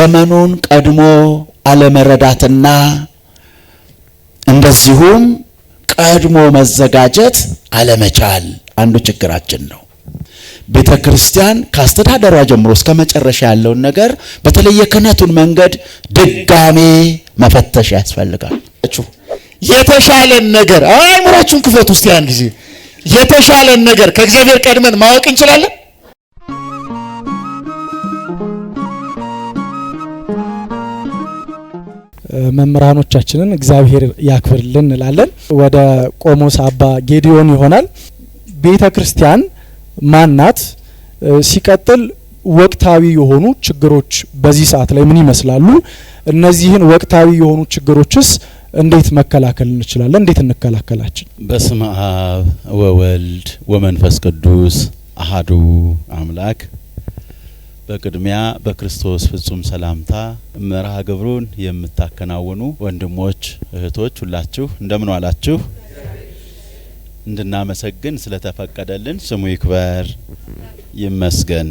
ዘመኑን ቀድሞ አለመረዳትና እንደዚሁም ቀድሞ መዘጋጀት አለመቻል አንዱ ችግራችን ነው። ቤተክርስቲያን ካስተዳደሯ ጀምሮ እስከ መጨረሻ ያለውን ነገር በተለይ የክህነቱን መንገድ ድጋሜ መፈተሽ ያስፈልጋል። የተሻለን ነገር አእምሯችሁን ክፈቱ እስቲ ያን ጊዜ የተሻለን ነገር ከእግዚአብሔር ቀድመን ማወቅ እንችላለን። መምህራኖቻችንን እግዚአብሔር ያክብርልን እንላለን። ወደ ቆሞስ አባ ጌዲዮን ይሆናል። ቤተክርስቲያን ማናት? ሲቀጥል ወቅታዊ የሆኑ ችግሮች በዚህ ሰዓት ላይ ምን ይመስላሉ? እነዚህን ወቅታዊ የሆኑ ችግሮችስ እንዴት መከላከል እንችላለን? እንዴት እንከላከላችን? በስመ አብ ወወልድ ወመንፈስ ቅዱስ አሐዱ አምላክ። በቅድሚያ በክርስቶስ ፍጹም ሰላምታ መርሃ ግብሩን የምታከናውኑ ወንድሞች እህቶች ሁላችሁ እንደምን ዋላችሁ? እንድናመሰግን ስለተፈቀደልን ስሙ ይክበር ይመስገን።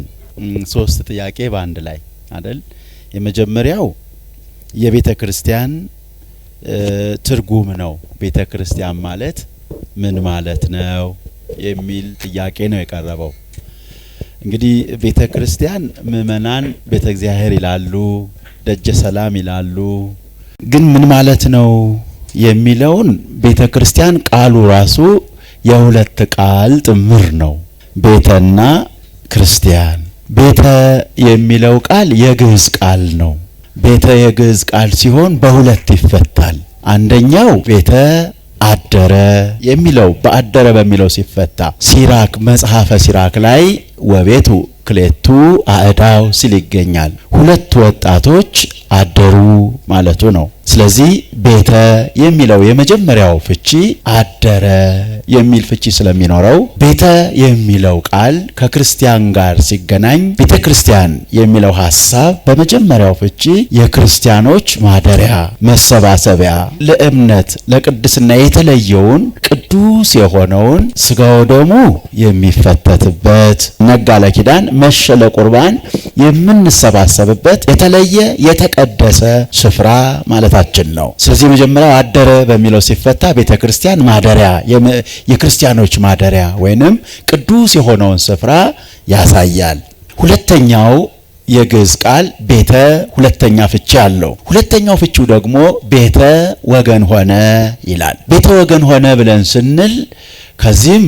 ሶስት ጥያቄ በአንድ ላይ አይደል? የመጀመሪያው የቤተ ክርስቲያን ትርጉም ነው። ቤተ ክርስቲያን ማለት ምን ማለት ነው የሚል ጥያቄ ነው የቀረበው። እንግዲህ ቤተ ክርስቲያን ምእመናን ቤተ እግዚአብሔር ይላሉ፣ ደጀ ሰላም ይላሉ። ግን ምን ማለት ነው የሚለውን ቤተ ክርስቲያን ቃሉ ራሱ የሁለት ቃል ጥምር ነው፣ ቤተና ክርስቲያን። ቤተ የሚለው ቃል የግዕዝ ቃል ነው። ቤተ የግዕዝ ቃል ሲሆን በሁለት ይፈታል። አንደኛው ቤተ አደረ የሚለው በአደረ በሚለው ሲፈታ ሲራክ መጽሐፈ ሲራክ ላይ ወቤቱ ክሌቱ አእዳው ሲል ይገኛል። ሁለት ወጣቶች አደሩ ማለቱ ነው። ስለዚህ ቤተ የሚለው የመጀመሪያው ፍቺ አደረ የሚል ፍቺ ስለሚኖረው ቤተ የሚለው ቃል ከክርስቲያን ጋር ሲገናኝ ቤተ ክርስቲያን የሚለው ሐሳብ በመጀመሪያው ፍቺ የክርስቲያኖች ማደሪያ፣ መሰባሰቢያ፣ ለእምነት ለቅድስና የተለየውን ቅዱስ የሆነውን ስጋው ደሙ የሚፈተትበት ነጋ ለኪዳን መሸ ለቁርባን የምንሰባሰብበት የተለየ የተቀደሰ ስፍራ ማለታችን ነው። ስለዚህ መጀመሪያው አደረ በሚለው ሲፈታ ቤተ ክርስቲያን ማደሪያ የክርስቲያኖች ማደሪያ ወይንም ቅዱስ የሆነውን ስፍራ ያሳያል። ሁለተኛው የግዕዝ ቃል ቤተ ሁለተኛ ፍቺ አለው። ሁለተኛው ፍቺው ደግሞ ቤተ ወገን ሆነ ይላል። ቤተ ወገን ሆነ ብለን ስንል ከዚህም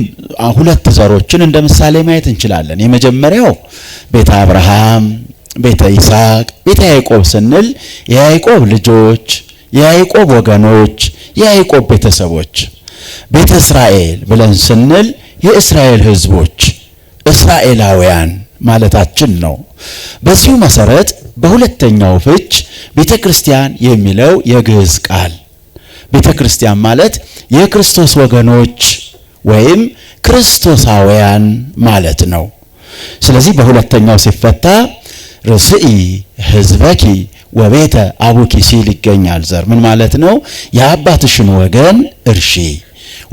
ሁለት ዘሮችን እንደ ምሳሌ ማየት እንችላለን። የመጀመሪያው ቤተ አብርሃም፣ ቤተ ይስሐቅ፣ ቤተ ያዕቆብ ስንል የያዕቆብ ልጆች፣ የያዕቆብ ወገኖች፣ የያዕቆብ ቤተሰቦች። ቤተ እስራኤል ብለን ስንል የእስራኤል ሕዝቦች እስራኤላውያን ማለታችን ነው። በዚሁ መሰረት በሁለተኛው ፍች ቤተ ክርስቲያን የሚለው የግዕዝ ቃል ቤተ ክርስቲያን ማለት የክርስቶስ ወገኖች ወይም ክርስቶሳውያን ማለት ነው። ስለዚህ በሁለተኛው ሲፈታ ርስኢ ሕዝበኪ ወቤተ አቡኪ ሲል ይገኛል። ዘር ምን ማለት ነው? የአባትሽን ወገን እርሺ።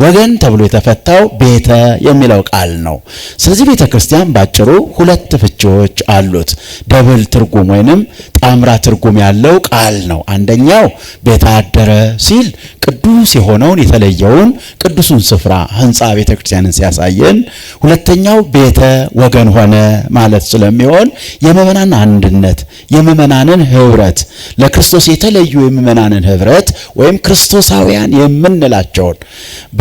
ወገን ተብሎ የተፈታው ቤተ የሚለው ቃል ነው። ስለዚህ ቤተ ክርስቲያን ባጭሩ ሁለት ፍቺዎች አሉት። ደብል ትርጉም ወይንም ጣምራ ትርጉም ያለው ቃል ነው። አንደኛው ቤተ አደረ ሲል ቅዱስ የሆነውን የተለየውን ቅዱሱን ስፍራ ህንጻ ቤተ ክርስቲያንን ሲያሳየን፣ ሁለተኛው ቤተ ወገን ሆነ ማለት ስለሚሆን የምእመናን አንድነት፣ የምእመናንን ህብረት፣ ለክርስቶስ የተለዩ የምእመናንን ህብረት ወይም ክርስቶሳውያን የምንላቸውን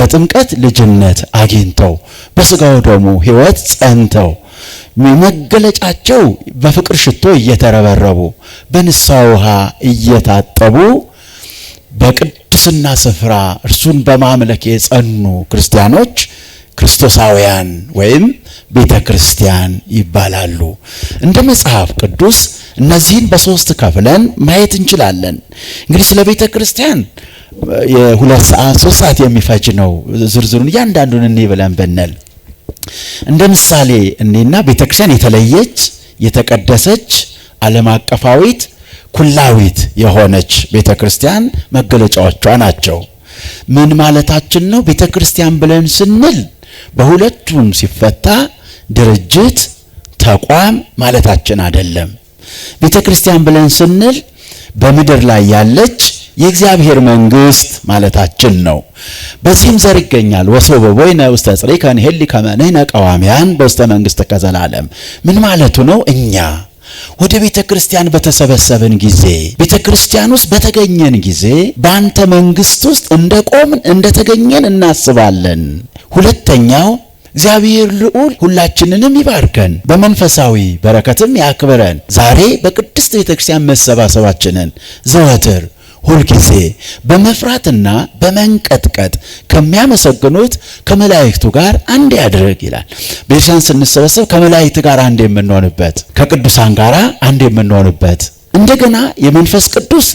በጥምቀት ልጅነት አግኝተው በስጋው ደሙ ህይወት ጸንተው መገለጫቸው በፍቅር ሽቶ እየተረበረቡ በንስሐ ውሃ እየታጠቡ በቅድስና ስፍራ እርሱን በማምለክ የጸኑ ክርስቲያኖች ክርስቶሳውያን ወይም ቤተ ክርስቲያን ይባላሉ። እንደ መጽሐፍ ቅዱስ እነዚህን በሶስት ከፍለን ማየት እንችላለን። እንግዲህ ስለ ቤተ ክርስቲያን የሁለት ሰዓት 3 ሰዓት የሚፈጅ ነው። ዝርዝሩን እያንዳንዱን እንይ ብለን ብንል እንደ ምሳሌ እኔና ቤተ ክርስቲያን የተለየች የተቀደሰች ዓለም አቀፋዊት ኩላዊት የሆነች ቤተ ክርስቲያን መገለጫዎቿ ናቸው። ምን ማለታችን ነው? ቤተ ክርስቲያን ብለን ስንል በሁለቱም ሲፈታ ድርጅት ተቋም ማለታችን አይደለም። ቤተክርስቲያን ብለን ስንል በምድር ላይ ያለች የእግዚአብሔር መንግስት ማለታችን ነው። በዚህም ዘር ይገኛል ወሶበ ወይነ ውስተ ጽሪከ ንሄሊ ከመ ንሕነ ቀዋሚያን በውስተ መንግስት ከዘላለም። ምን ማለቱ ነው? እኛ ወደ ቤተ ክርስቲያን በተሰበሰብን ጊዜ፣ ቤተ ክርስቲያን ውስጥ በተገኘን ጊዜ በአንተ መንግስት ውስጥ እንደቆምን እንደተገኘን እናስባለን። ሁለተኛው እግዚአብሔር ልዑል ሁላችንንም ይባርከን፣ በመንፈሳዊ በረከትም ያክብረን። ዛሬ በቅድስት ቤተ ክርስቲያን መሰባሰባችንን ዘወትር ሁልጊዜ በመፍራትና በመንቀጥቀጥ ከሚያመሰግኑት ከመላእክቱ ጋር አንድ ያድርግ ይላል። ቤተክርስቲያን ስንሰበሰብ ከመላእክት ጋር አንድ የምንሆንበት፣ ከቅዱሳን ጋር አንድ የምንሆንበት፣ እንደገና የመንፈስ ቅዱስ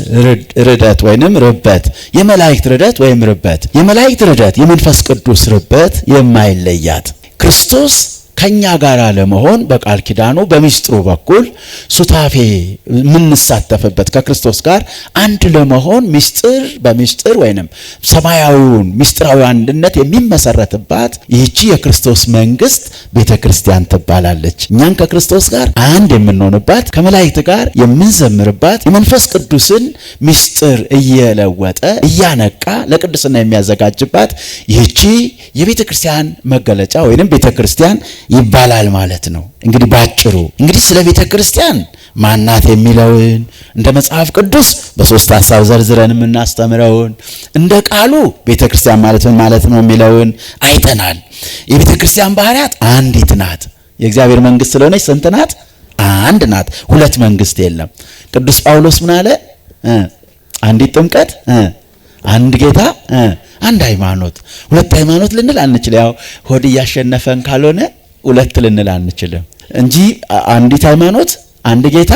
ርደት ወይንም ርበት፣ የመላእክት ርደት ወይም ርበት፣ የመላእክት ርደት የመንፈስ ቅዱስ ርበት የማይለያት ክርስቶስ ከኛ ጋር ለመሆን በቃል ኪዳኑ በሚስጥሩ በኩል ሱታፌ የምንሳተፍበት ከክርስቶስ ጋር አንድ ለመሆን ሚስጥር በሚስጥር ወይንም ሰማያዊውን ሚስጥራዊ አንድነት የሚመሰረትባት ይህቺ የክርስቶስ መንግስት ቤተክርስቲያን ትባላለች። እኛን ከክርስቶስ ጋር አንድ የምንሆንባት፣ ከመላእክት ጋር የምንዘምርባት፣ የመንፈስ ቅዱስን ሚስጥር እየለወጠ እያነቃ ለቅድስና የሚያዘጋጅባት ይህቺ የቤተክርስቲያን መገለጫ ወይንም ቤተክርስቲያን ይባላል ማለት ነው። እንግዲህ ባጭሩ እንግዲህ ስለ ቤተ ክርስቲያን ማናት የሚለውን እንደ መጽሐፍ ቅዱስ በሶስት ሐሳብ ዘርዝረን የምናስተምረውን እንደ ቃሉ ቤተ ክርስቲያን ማለት ምን ማለት ነው የሚለውን አይተናል። የቤተ ክርስቲያን ባህሪያት አንዲት ናት። የእግዚአብሔር መንግስት ስለሆነች ስንት ናት? አንድ ናት። ሁለት መንግስት የለም። ቅዱስ ጳውሎስ ምን አለ? አንዲት ጥምቀት፣ አንድ ጌታ፣ አንድ ሃይማኖት። ሁለት ሃይማኖት ልንል አንችል። ያው ሆድ እያሸነፈን ካልሆነ ሁለት ልንል አንችልም እንጂ አንዲት ሃይማኖት፣ አንድ ጌታ፣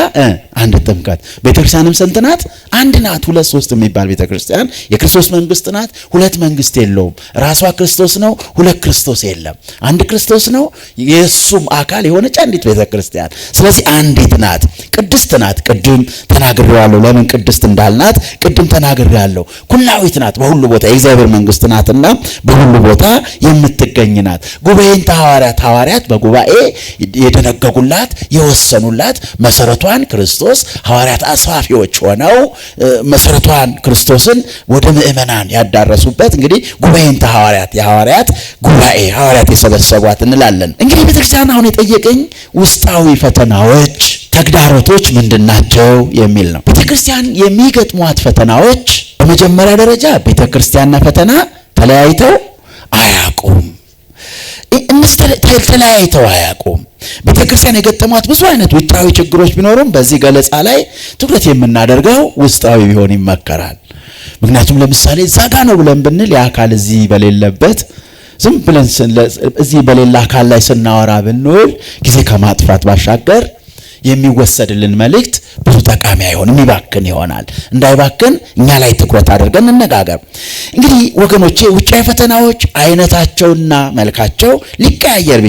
አንድ ጥምቀት። ቤተክርስቲያንም ስንት ናት? አንድ ናት። ሁለት ሶስት የሚባል ቤተክርስቲያን የክርስቶስ መንግስት ናት። ሁለት መንግስት የለውም። ራሷ ክርስቶስ ነው። ሁለት ክርስቶስ የለም። አንድ ክርስቶስ ነው። የእሱም አካል የሆነች አንዲት ቤተክርስቲያን። ስለዚህ አንዲት ናት። ቅድስት ናት። ቅድም ተናግሬዋለሁ። ለምን ቅድስት እንዳልናት ቅድም ተናግሬያለሁ። ኩላዊት ናት። በሁሉ ቦታ የእግዚአብሔር መንግስት ናትና በሁሉ ቦታ የምትገኝ ናት። ጉባኤን ሐዋርያት በጉባኤ የደነገጉላት የወሰኑላት መሰረቷን ክርስቶስ ሐዋርያት አስፋፊዎች ሆነው መሰረቷን ክርስቶስን ወደ ምእመናን ያዳረሱበት እንግዲህ ጉባኤንተ ሐዋርያት የሐዋርያት ጉባኤ ሐዋርያት የሰበሰቧት እንላለን። እንግዲህ ቤተክርስቲያን አሁን የጠየቀኝ ውስጣዊ ፈተናዎች ተግዳሮቶች ምንድናቸው የሚል ነው። ቤተክርስቲያን የሚገጥሟት ፈተናዎች በመጀመሪያ ደረጃ ቤተክርስቲያንና ፈተና ተለያይተው አያውቁም። ተለያይተው አያውቁም። ቤተክርስቲያን የገጠሟት ብዙ አይነት ውጫዊ ችግሮች ቢኖሩም በዚህ ገለጻ ላይ ትኩረት የምናደርገው ውስጣዊ ቢሆን ይመከራል። ምክንያቱም ለምሳሌ ዛጋ ነው ብለን ብንል የአካል እዚህ በሌለበት ዝም ብለን እዚህ በሌላ አካል ላይ ስናወራ ብንውል ጊዜ ከማጥፋት ባሻገር የሚወሰድልን መልእክት ብዙ ጠቃሚ አይሆንም፣ ይባክን ይሆናል። እንዳይባክን እኛ ላይ ትኩረት አድርገን እንነጋገር። እንግዲህ ወገኖቼ ውጫዊ ፈተናዎች አይነታቸውና መልካቸው ሊቀያየር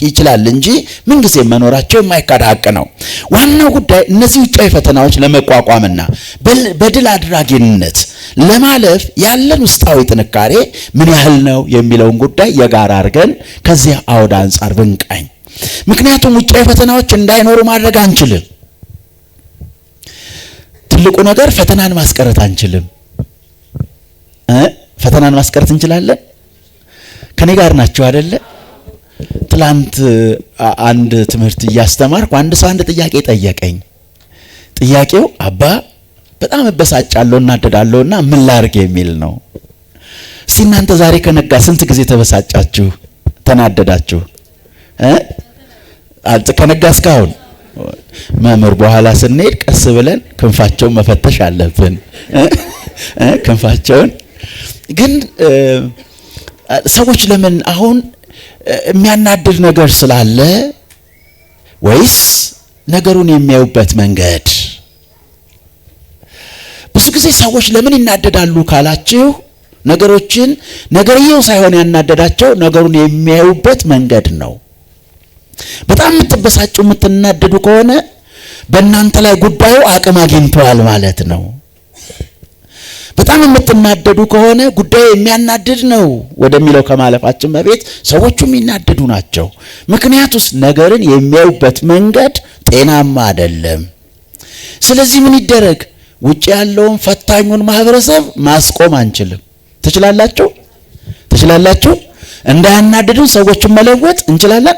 ይችላል እንጂ ምንጊዜም መኖራቸው የማይካድ ሀቅ ነው። ዋናው ጉዳይ እነዚህ ውጫዊ ፈተናዎች ለመቋቋምና በድል አድራጊነት ለማለፍ ያለን ውስጣዊ ጥንካሬ ምን ያህል ነው የሚለውን ጉዳይ የጋራ አድርገን ከዚህ አውድ አንጻር ብንቃኝ። ምክንያቱም ውጫዊ ፈተናዎች እንዳይኖሩ ማድረግ አንችልም። ትልቁ ነገር ፈተናን ማስቀረት አንችልም። ፈተናን ማስቀረት እንችላለን? ከኔ ጋር ናቸው አይደለ? ትላንት አንድ ትምህርት እያስተማርኩ አንድ ሰው አንድ ጥያቄ ጠየቀኝ። ጥያቄው አባ በጣም እበሳጫለሁ እናደዳለሁና ምን ላድርግ የሚል ነው። እስቲ እናንተ ዛሬ ከነጋ ስንት ጊዜ ተበሳጫችሁ ተናደዳችሁ? ከነጋ እስካሁን መምህር በኋላ ስንሄድ ቀስ ብለን ክንፋቸውን መፈተሽ አለብን። ክንፋቸውን ግን ሰዎች ለምን አሁን የሚያናድድ ነገር ስላለ ወይስ ነገሩን የሚያዩበት መንገድ? ብዙ ጊዜ ሰዎች ለምን ይናደዳሉ ካላችሁ ነገርየው ሳይሆን ያናደዳቸው ነገሩን የሚያዩበት መንገድ ነው። በጣም የምትበሳጩ የምትናደዱ ከሆነ በእናንተ ላይ ጉዳዩ አቅም አግኝቷል ማለት ነው። በጣም የምትናደዱ ከሆነ ጉዳዩ የሚያናድድ ነው ወደሚለው ከማለፋችን በፊት ሰዎቹ የሚናደዱ ናቸው። ምክንያቱስ ነገርን የሚያዩበት መንገድ ጤናማ አይደለም። ስለዚህ ምን ይደረግ? ውጭ ያለውን ፈታኙን ማህበረሰብ ማስቆም አንችልም። ትችላላችሁ? እንዳያናድዱን ሰዎችን መለወጥ እንችላለን?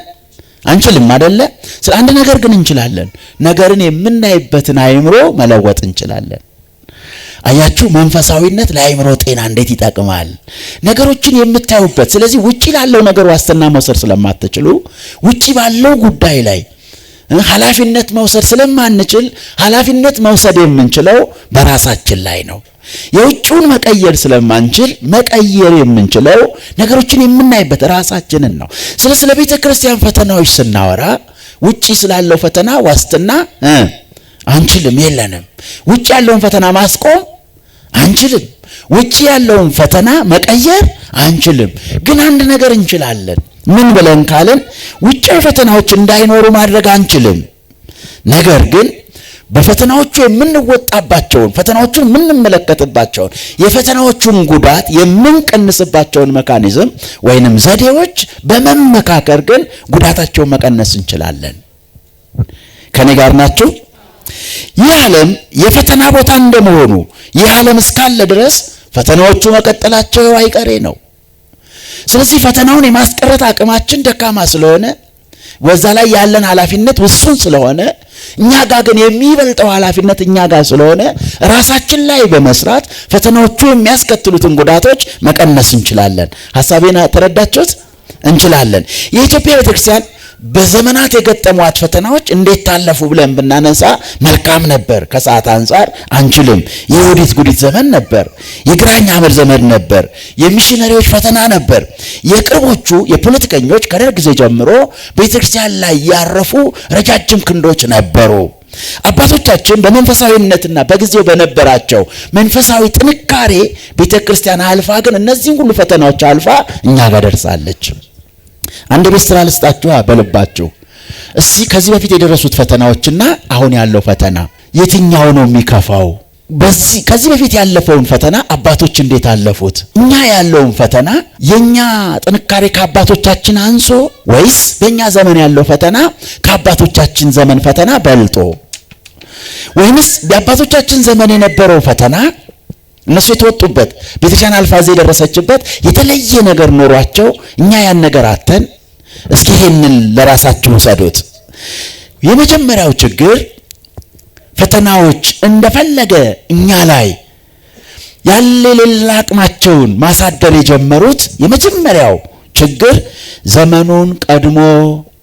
አንችልም አይደለ? ስለ አንድ ነገር ግን እንችላለን። ነገርን የምናይበትን አእምሮ መለወጥ እንችላለን። አያችሁ፣ መንፈሳዊነት ለአእምሮ ጤና እንዴት ይጠቅማል? ነገሮችን የምታዩበት። ስለዚህ ውጪ ላለው ነገር ዋስትና መውሰድ ስለማትችሉ ውጪ ባለው ጉዳይ ላይ ኃላፊነት መውሰድ ስለማንችል ኃላፊነት መውሰድ የምንችለው በራሳችን ላይ ነው። የውጭውን መቀየር ስለማንችል መቀየር የምንችለው ነገሮችን የምናይበት ራሳችንን ነው። ስለ ቤተ ክርስቲያን ፈተናዎች ስናወራ ውጪ ስላለው ፈተና ዋስትና አንችልም፣ የለንም። ውጪ ያለውን ፈተና ማስቆም አንችልም። ውጪ ያለውን ፈተና መቀየር አንችልም። ግን አንድ ነገር እንችላለን። ምን ብለን ካልን ውጫዊ ፈተናዎች እንዳይኖሩ ማድረግ አንችልም። ነገር ግን በፈተናዎቹ የምንወጣባቸውን ፈተናዎቹን የምንመለከትባቸውን የፈተናዎቹን ጉዳት የምንቀንስባቸውን መካኒዝም ወይንም ዘዴዎች በመመካከር ግን ጉዳታቸውን መቀነስ እንችላለን። ከኔ ጋር ናችሁ? ይህ ዓለም የፈተና ቦታ እንደመሆኑ ይህ ዓለም እስካለ ድረስ ፈተናዎቹ መቀጠላቸው አይቀሬ ነው። ስለዚህ ፈተናውን የማስቀረት አቅማችን ደካማ ስለሆነ ወዛ ላይ ያለን ኃላፊነት ውሱን ስለሆነ እኛ ጋር ግን የሚበልጠው ኃላፊነት እኛ ጋር ስለሆነ ራሳችን ላይ በመስራት ፈተናዎቹ የሚያስከትሉትን ጉዳቶች መቀነስ እንችላለን። ሐሳቤን ተረዳችሁት? እንችላለን። የኢትዮጵያ ቤተክርስቲያን በዘመናት የገጠሟት ፈተናዎች እንዴት ታለፉ ብለን ብናነሳ መልካም ነበር። ከሰዓት አንፃር አንችልም። የዮዲት ጉዲት ዘመን ነበር። የግራኝ አመድ ዘመን ነበር። የሚሽነሪዎች ፈተና ነበር። የቅርቦቹ የፖለቲከኞች ከደርግ ጊዜ ጀምሮ ቤተክርስቲያን ላይ ያረፉ ረጃጅም ክንዶች ነበሩ። አባቶቻችን በመንፈሳዊነትና በጊዜው በነበራቸው መንፈሳዊ ጥንካሬ ቤተክርስቲያን አልፋ ግን እነዚህን ሁሉ ፈተናዎች አልፋ እኛ ጋር ደርሳለች። አንድ ቤት ስራ ልስጣችሁ በልባችሁ። እስቲ ከዚህ በፊት የደረሱት ፈተናዎችና አሁን ያለው ፈተና የትኛው ነው የሚከፋው? ከዚህ በፊት ያለፈውን ፈተና አባቶች እንዴት አለፉት? እኛ ያለውን ፈተና የኛ ጥንካሬ ከአባቶቻችን አንሶ ወይስ በእኛ ዘመን ያለው ፈተና ከአባቶቻችን ዘመን ፈተና በልጦ? ወይንስ የአባቶቻችን ዘመን የነበረው ፈተና እነሱ የተወጡበት ቤተክርስቲያን አልፋዜ የደረሰችበት የተለየ ነገር ኖሯቸው እኛ ያን ነገር አተን? እስኪ ይሄንን ለራሳችሁ ውሰዱት። የመጀመሪያው ችግር ፈተናዎች እንደፈለገ እኛ ላይ ያለሌላ አቅማቸውን ማሳደር የጀመሩት የመጀመሪያው ችግር ዘመኑን ቀድሞ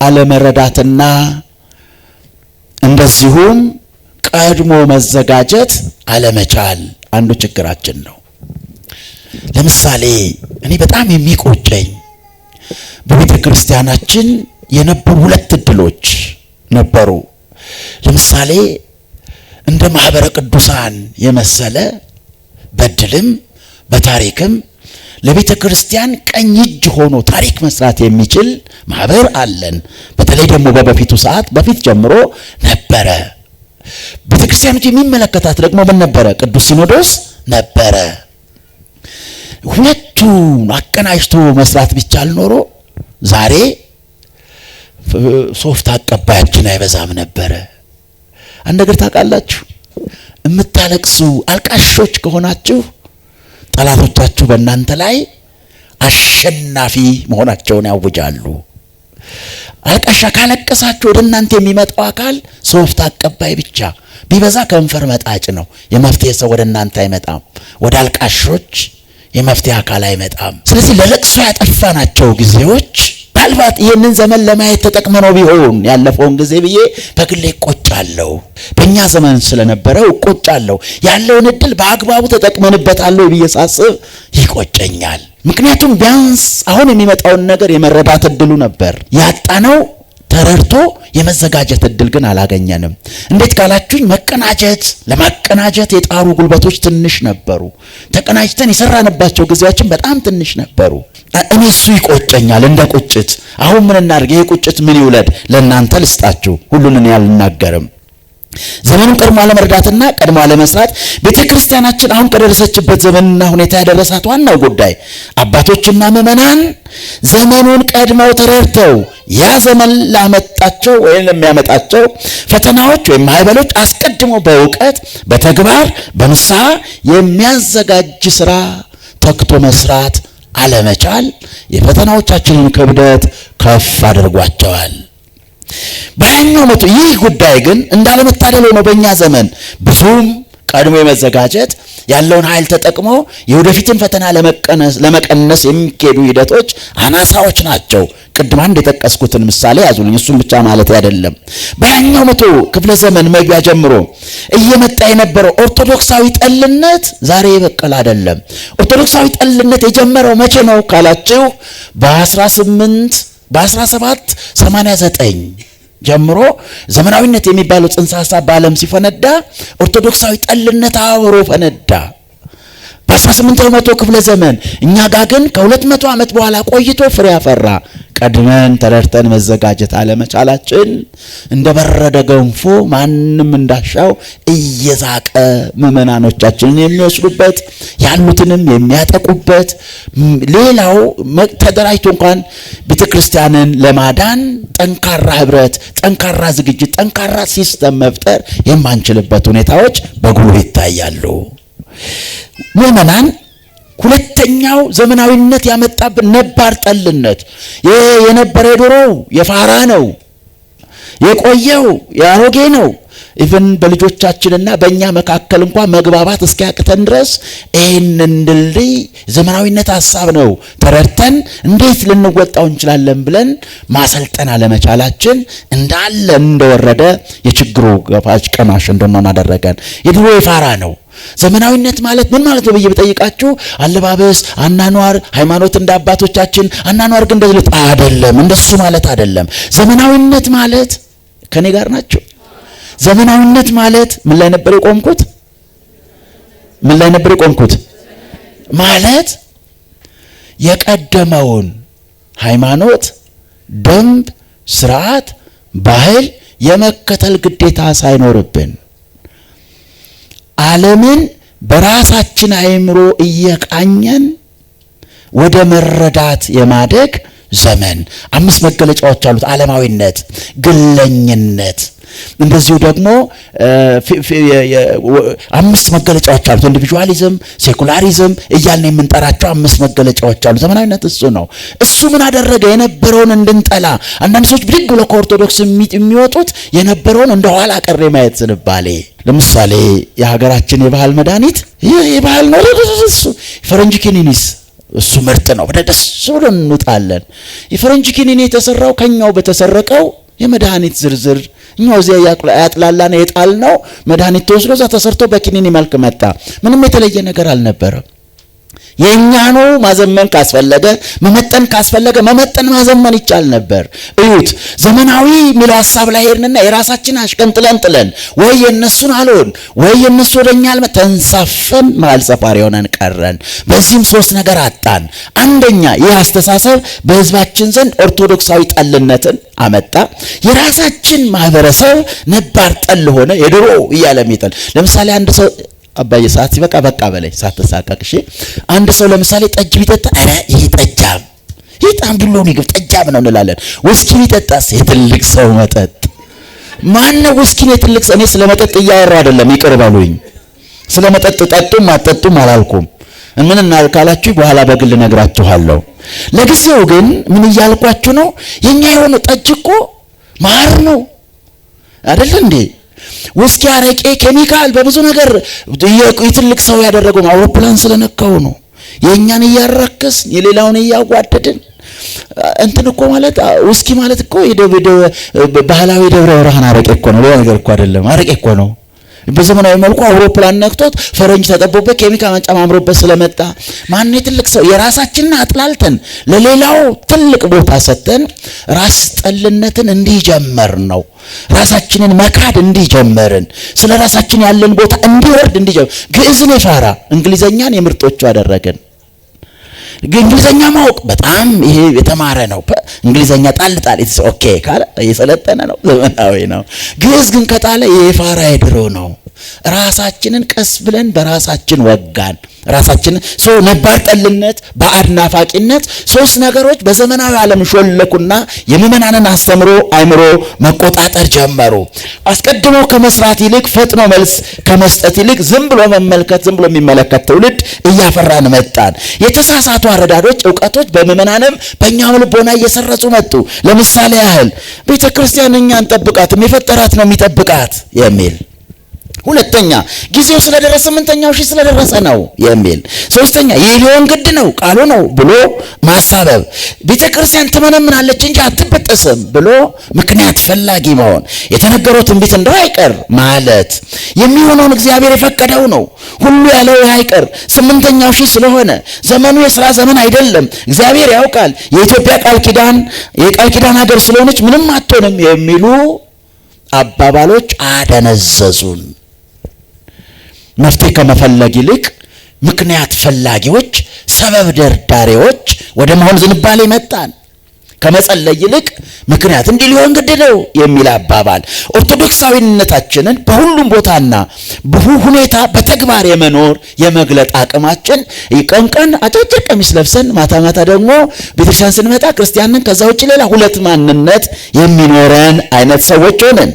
አለመረዳትና እንደዚሁም ቀድሞ መዘጋጀት አለመቻል አንዱ ችግራችን ነው። ለምሳሌ እኔ በጣም የሚቆጨኝ በቤተ ክርስቲያናችን የነበሩ ሁለት እድሎች ነበሩ። ለምሳሌ እንደ ማህበረ ቅዱሳን የመሰለ በድልም በታሪክም ለቤተ ክርስቲያን ቀኝ እጅ ሆኖ ታሪክ መስራት የሚችል ማህበር አለን። በተለይ ደግሞ በፊቱ ሰዓት በፊት ጀምሮ ነበረ። ቤተ ክርስቲያኖች የሚመለከታት ደግሞ ምን ነበረ? ቅዱስ ሲኖዶስ ነበረ። ሁለቱን አቀናጅቶ መስራት ቢቻል ኖሮ ዛሬ ሶፍት አቀባያችን አይበዛም ነበረ። አንድ ነገር ታውቃላችሁ? የምታለቅሱ አልቃሾች ከሆናችሁ ጠላቶቻችሁ በእናንተ ላይ አሸናፊ መሆናቸውን ያውጃሉ። አልቃሻ ካለቀሳችሁ ወደ እናንተ የሚመጣው አካል ሶፍት አቀባይ ብቻ፣ ቢበዛ ከንፈር መጣጭ ነው። የመፍትሄ ሰው ወደ እናንተ አይመጣም። ወደ አልቃሾች የመፍትሄ አካል አይመጣም። ስለዚህ ለለቅሶ ያጠፋናቸው ጊዜዎች ምናልባት ይህንን ዘመን ለማየት ተጠቅመነው ቢሆን ያለፈውን ጊዜ ብዬ በግሌ እቆጫለሁ። በእኛ ዘመን ስለነበረው እቆጫለሁ። ያለውን እድል በአግባቡ ተጠቅመንበታለሁ ብዬ ሳስብ ይቆጨኛል። ምክንያቱም ቢያንስ አሁን የሚመጣውን ነገር የመረዳት እድሉ ነበር ያጣነው። ተረድቶ የመዘጋጀት እድል ግን አላገኘንም። እንዴት ካላችሁኝ ለማቀናጀት የጣሩ ጉልበቶች ትንሽ ነበሩ። ተቀናጅተን የሰራንባቸው ጊዜያችን በጣም ትንሽ ነበሩ። እኔ እሱ ይቆጨኛል እንደ ቁጭት። አሁን ምን እናድርግ? ይሄ ቁጭት ምን ይውለድ? ለእናንተ ልስጣችሁ፣ ሁሉን እኔ አልናገርም። ዘመኑን ቀድሞ አለመረዳትና ቀድሞ አለመስራት ቤተክርስቲያናችን አሁን ከደረሰችበት ዘመንና ሁኔታ ያደረሳት ዋናው ጉዳይ አባቶችና ምዕመናን ዘመኑን ቀድመው ተረድተው ያ ዘመን ላመጣቸው ወይም ለሚያመጣቸው ፈተናዎች ወይም ማዕበሎች አስቀድሞ በእውቀት በተግባር በንስሐ የሚያዘጋጅ ስራ ተግቶ መስራት አለመቻል የፈተናዎቻችንን ክብደት ከፍ አድርጓቸዋል። በያኛው መቶ ይህ ጉዳይ ግን እንዳለመታደል ሆኖ በእኛ ዘመን ብዙም ቀድሞ የመዘጋጀት ያለውን ኃይል ተጠቅሞ የወደፊትን ፈተና ለመቀነስ የሚካሄዱ ሂደቶች አናሳዎች ናቸው። ቅድም አንድ የጠቀስኩትን ምሳሌ ያዙልኝ። እሱም ብቻ ማለት አይደለም። በያኛው መቶ ክፍለ ዘመን መግቢያ ጀምሮ እየመጣ የነበረው ኦርቶዶክሳዊ ጠልነት ዛሬ የበቀለ አይደለም። ኦርቶዶክሳዊ ጠልነት የጀመረው መቼ ነው ካላችሁ በ1789 ጀምሮ ዘመናዊነት የሚባለው ጽንሰ ሐሳብ በዓለም ሲፈነዳ ኦርቶዶክሳዊ ጠልነት አብሮ ፈነዳ። በ18ኛው መቶ ክፍለ ዘመን እኛ ጋር ግን ከ200 ዓመት በኋላ ቆይቶ ፍሬ አፈራ። ቀድመን ተረድተን መዘጋጀት አለመቻላችን እንደበረደ ገንፎ ማንም እንዳሻው እየዛቀ ምዕመናኖቻችንን የሚወስዱበት ያሉትንም የሚያጠቁበት ሌላው ተደራጅቶ እንኳን ቤተክርስቲያንን ለማዳን ጠንካራ ህብረት፣ ጠንካራ ዝግጅት፣ ጠንካራ ሲስተም መፍጠር የማንችልበት ሁኔታዎች በጉልህ ይታያሉ። ምዕመናን ሁለተኛው ዘመናዊነት ያመጣብን ነባር ጠልነት የነበረ ድሮው የፋራ ነው፣ የቆየው የአሮጌ ነው። ኢቭን በልጆቻችንና በእኛ መካከል እንኳን መግባባት እስኪያቅተን ድረስ ይህንን ድልድይ ዘመናዊነት ሐሳብ ነው ተረድተን እንዴት ልንወጣው እንችላለን ብለን ማሰልጠን አለመቻላችን እንዳለ እንደወረደ የችግሩ ገፋች ቀማሽ እንድንሆን አደረገን። የድሮ የፋራ ነው። ዘመናዊነት ማለት ምን ማለት ነው ብዬ ብጠይቃችሁ አለባበስ፣ አናኗር፣ ሃይማኖት እንደ አባቶቻችን አናኗር ግን እንደዚህ አይደለም። እንደሱ ማለት አይደለም። ዘመናዊነት ማለት ከኔ ጋር ናቸው። ዘመናዊነት ማለት ምን ላይ ነበር የቆምኩት? ማለት የቀደመውን ሃይማኖት፣ ደንብ፣ ስርዓት፣ ባህል የመከተል ግዴታ ሳይኖርብን ዓለምን በራሳችን አእምሮ እየቃኘን ወደ መረዳት የማደግ ዘመን። 5 መገለጫዎች አሉት። ዓለማዊነት፣ ግለኝነት፣ እንደዚሁ ደግሞ 5 መገለጫዎች አሉት። ኢንዲቪጁዋሊዝም፣ ሴኩላሪዝም እያልን የምንጠራቸው 5 መገለጫዎች አሉ። ዘመናዊነት እሱ ነው። እሱ ምን አደረገ? የነበረውን እንድንጠላ። አንዳንድ ሰዎች ብድግ ብለው ከኦርቶዶክስ የሚወጡት የነበረውን እንደኋላ ቀር የማየት ዝንባሌ። ለምሳሌ የሀገራችን የባህል መድኃኒት የባህል ነው። እሱ ፈረንጅ ኪኒኒስ እሱ ምርጥ ነው። ደስ ብሎ እንውጣለን። የፈረንጅ ኪኒኒ የተሰራው ከኛው በተሰረቀው የመድኃኒት ዝርዝር እኛው እዚያ ያጥላላና የጣልነው መድኃኒት ተወስዶ እዛ ተሰርቶ በኪኒኒ መልክ መጣ። ምንም የተለየ ነገር አልነበረም። የኛ ነው። ማዘመን ካስፈለገ መመጠን ካስፈለገ መመጠን ማዘመን ይቻል ነበር። እዩት፣ ዘመናዊ የሚለው ሐሳብ ላይ ሄድንና የራሳችን አሽቀንጥለን ጥለን ወይ የነሱን አልሆን ወይ የነሱ ወደኛ ተንሳፈን መሀል ሰፋሪ ሆነን ቀረን። በዚህም 3 ነገር አጣን። አንደኛ ይህ አስተሳሰብ በህዝባችን ዘንድ ኦርቶዶክሳዊ ጠልነትን አመጣ። የራሳችን ማህበረሰብ ነባር ጠል ሆነ። የድሮ እያለ የሚጠል ለምሳሌ አንድ ሰው አባዬ ሰዓት ሲበቃ በቃ በላይ ሳትሳቀቅ እሺ። አንድ ሰው ለምሳሌ ጠጅ ቢጠጣ አረ ይሄ ጠጃም፣ ይሄ ጣምብሎ ነው ጠጃም ነው እንላለን። ውስኪ ቢጠጣስ የትልቅ ሰው መጠጥ። ማን ነው ውስኪን የትልቅ ሰው? እኔ ስለ መጠጥ እያወራሁ አይደለም፣ ይቅር በሉኝ። ስለ መጠጥ ጠጡም አጠጡም አላልኩም። ምን እናልካላችሁ በኋላ በግል ነግራችኋለሁ። ለጊዜው ግን ምን እያልኳችሁ ነው? የኛ የሆነ ጠጅ እኮ ማር ነው አይደል እንዴ? ውስኪ፣ አረቄ ኬሚካል በብዙ ነገር የትልቅ ሰው ያደረገው አውሮፕላን ስለነካው ነው። የኛን እያራከስ የሌላውን እያጓደድን እንትን እኮ ማለት ውስኪ ማለት እኮ ባህላዊ ደብረ ብርሃን አረቄ እኮ ነው። ሌላ ነገር እኮ አይደለም። አረቄ እኮ ነው። በዘመናዊ መልኩ አውሮፕላን ነክቶት ፈረንጅ ተጠቦበት ኬሚካል ጨማምሮበት ስለመጣ ማን የትልቅ ሰው የራሳችንን አጥላልተን ለሌላው ትልቅ ቦታ ሰጥተን ራስ ጠልነትን እንዲጀመር ነው። ራሳችንን መካድ እንዲጀመርን ስለ ራሳችን ያለን ቦታ እንዲወርድ እንዲጀምር ግዕዝን የፋራ እንግሊዘኛን የምርጦቹ አደረገን። እንግሊዘኛ ማወቅ በጣም ይሄ የተማረ ነው። እንግሊዘኛ ጣል ኢትስ ኦኬ ካለ የሰለጠነ ነው፣ ዘመናዊ ነው። ግዕዝ ግን ከጣለ የፋራ የድሮ ነው። ራሳችንን ቀስ ብለን በራሳችን ወጋን። ራሳችንን ነባር ጠልነት፣ ባዕድ ናፋቂነት፣ ሶስት ነገሮች በዘመናዊ ዓለም ሾለኩና የምእመናንን አስተምሮ አይምሮ መቆጣጠር ጀመሩ። አስቀድሞ ከመስራት ይልቅ ፈጥኖ መልስ ከመስጠት ይልቅ ዝም ብሎ መመልከት፣ ዝም ብሎ የሚመለከት ትውልድ እያፈራን መጣን። የተሳሳቱ አረዳዶች፣ ዕውቀቶች በምእመናንም በእኛም ልቦና እየሰረጹ መጡ። ለምሳሌ ያህል ቤተክርስቲያን እኛን ጠብቃትም የፈጠራት ነው የሚጠብቃት የሚል፣ ሁለተኛ ጊዜው ስለደረሰ 8ኛው ሺህ ስለደረሰ ነው የሚል፣ ሶስተኛ ይህ ሊሆን ግድ ነው ቃሉ ነው ብሎ ማሳበብ፣ ቤተክርስቲያን ትመነምናለች እንጂ አትበጠስም ብሎ ምክንያት ፈላጊ መሆን፣ የተነገረው ትንቢት እንደው አይቀር ማለት፣ የሚሆነውን እግዚአብሔር የፈቀደው ነው ሁሉ ያለው አይቀር፣ 8ኛው ሺህ ስለሆነ ዘመኑ የሥራ ዘመን አይደለም፣ እግዚአብሔር ያውቃል፣ የኢትዮጵያ የቃል ኪዳን ሀገር ስለሆነች ምንም አትሆንም የሚሉ አባባሎች አደነዘዙን። መፍትሄ ከመፈለግ ይልቅ ምክንያት ፈላጊዎች፣ ሰበብ ደርዳሪዎች ወደ መሆን ዝንባሌ መጣን። ከመጸለይ ይልቅ ምክንያት እንዲህ ሊሆን ግድ ነው የሚል አባባል ኦርቶዶክሳዊነታችንን በሁሉም ቦታና ሁኔታ በተግባር የመግለጥ አቅማችን ቀን አጫጭር ቀሚስ ለብሰን ማታ ደግሞ ቤተክርስቲያን ስንመጣ ክርስቲያንን ከዛ ውጭ ሌላ ሁለት ማንነት የሚኖረን አይነት ሰዎች ሆነን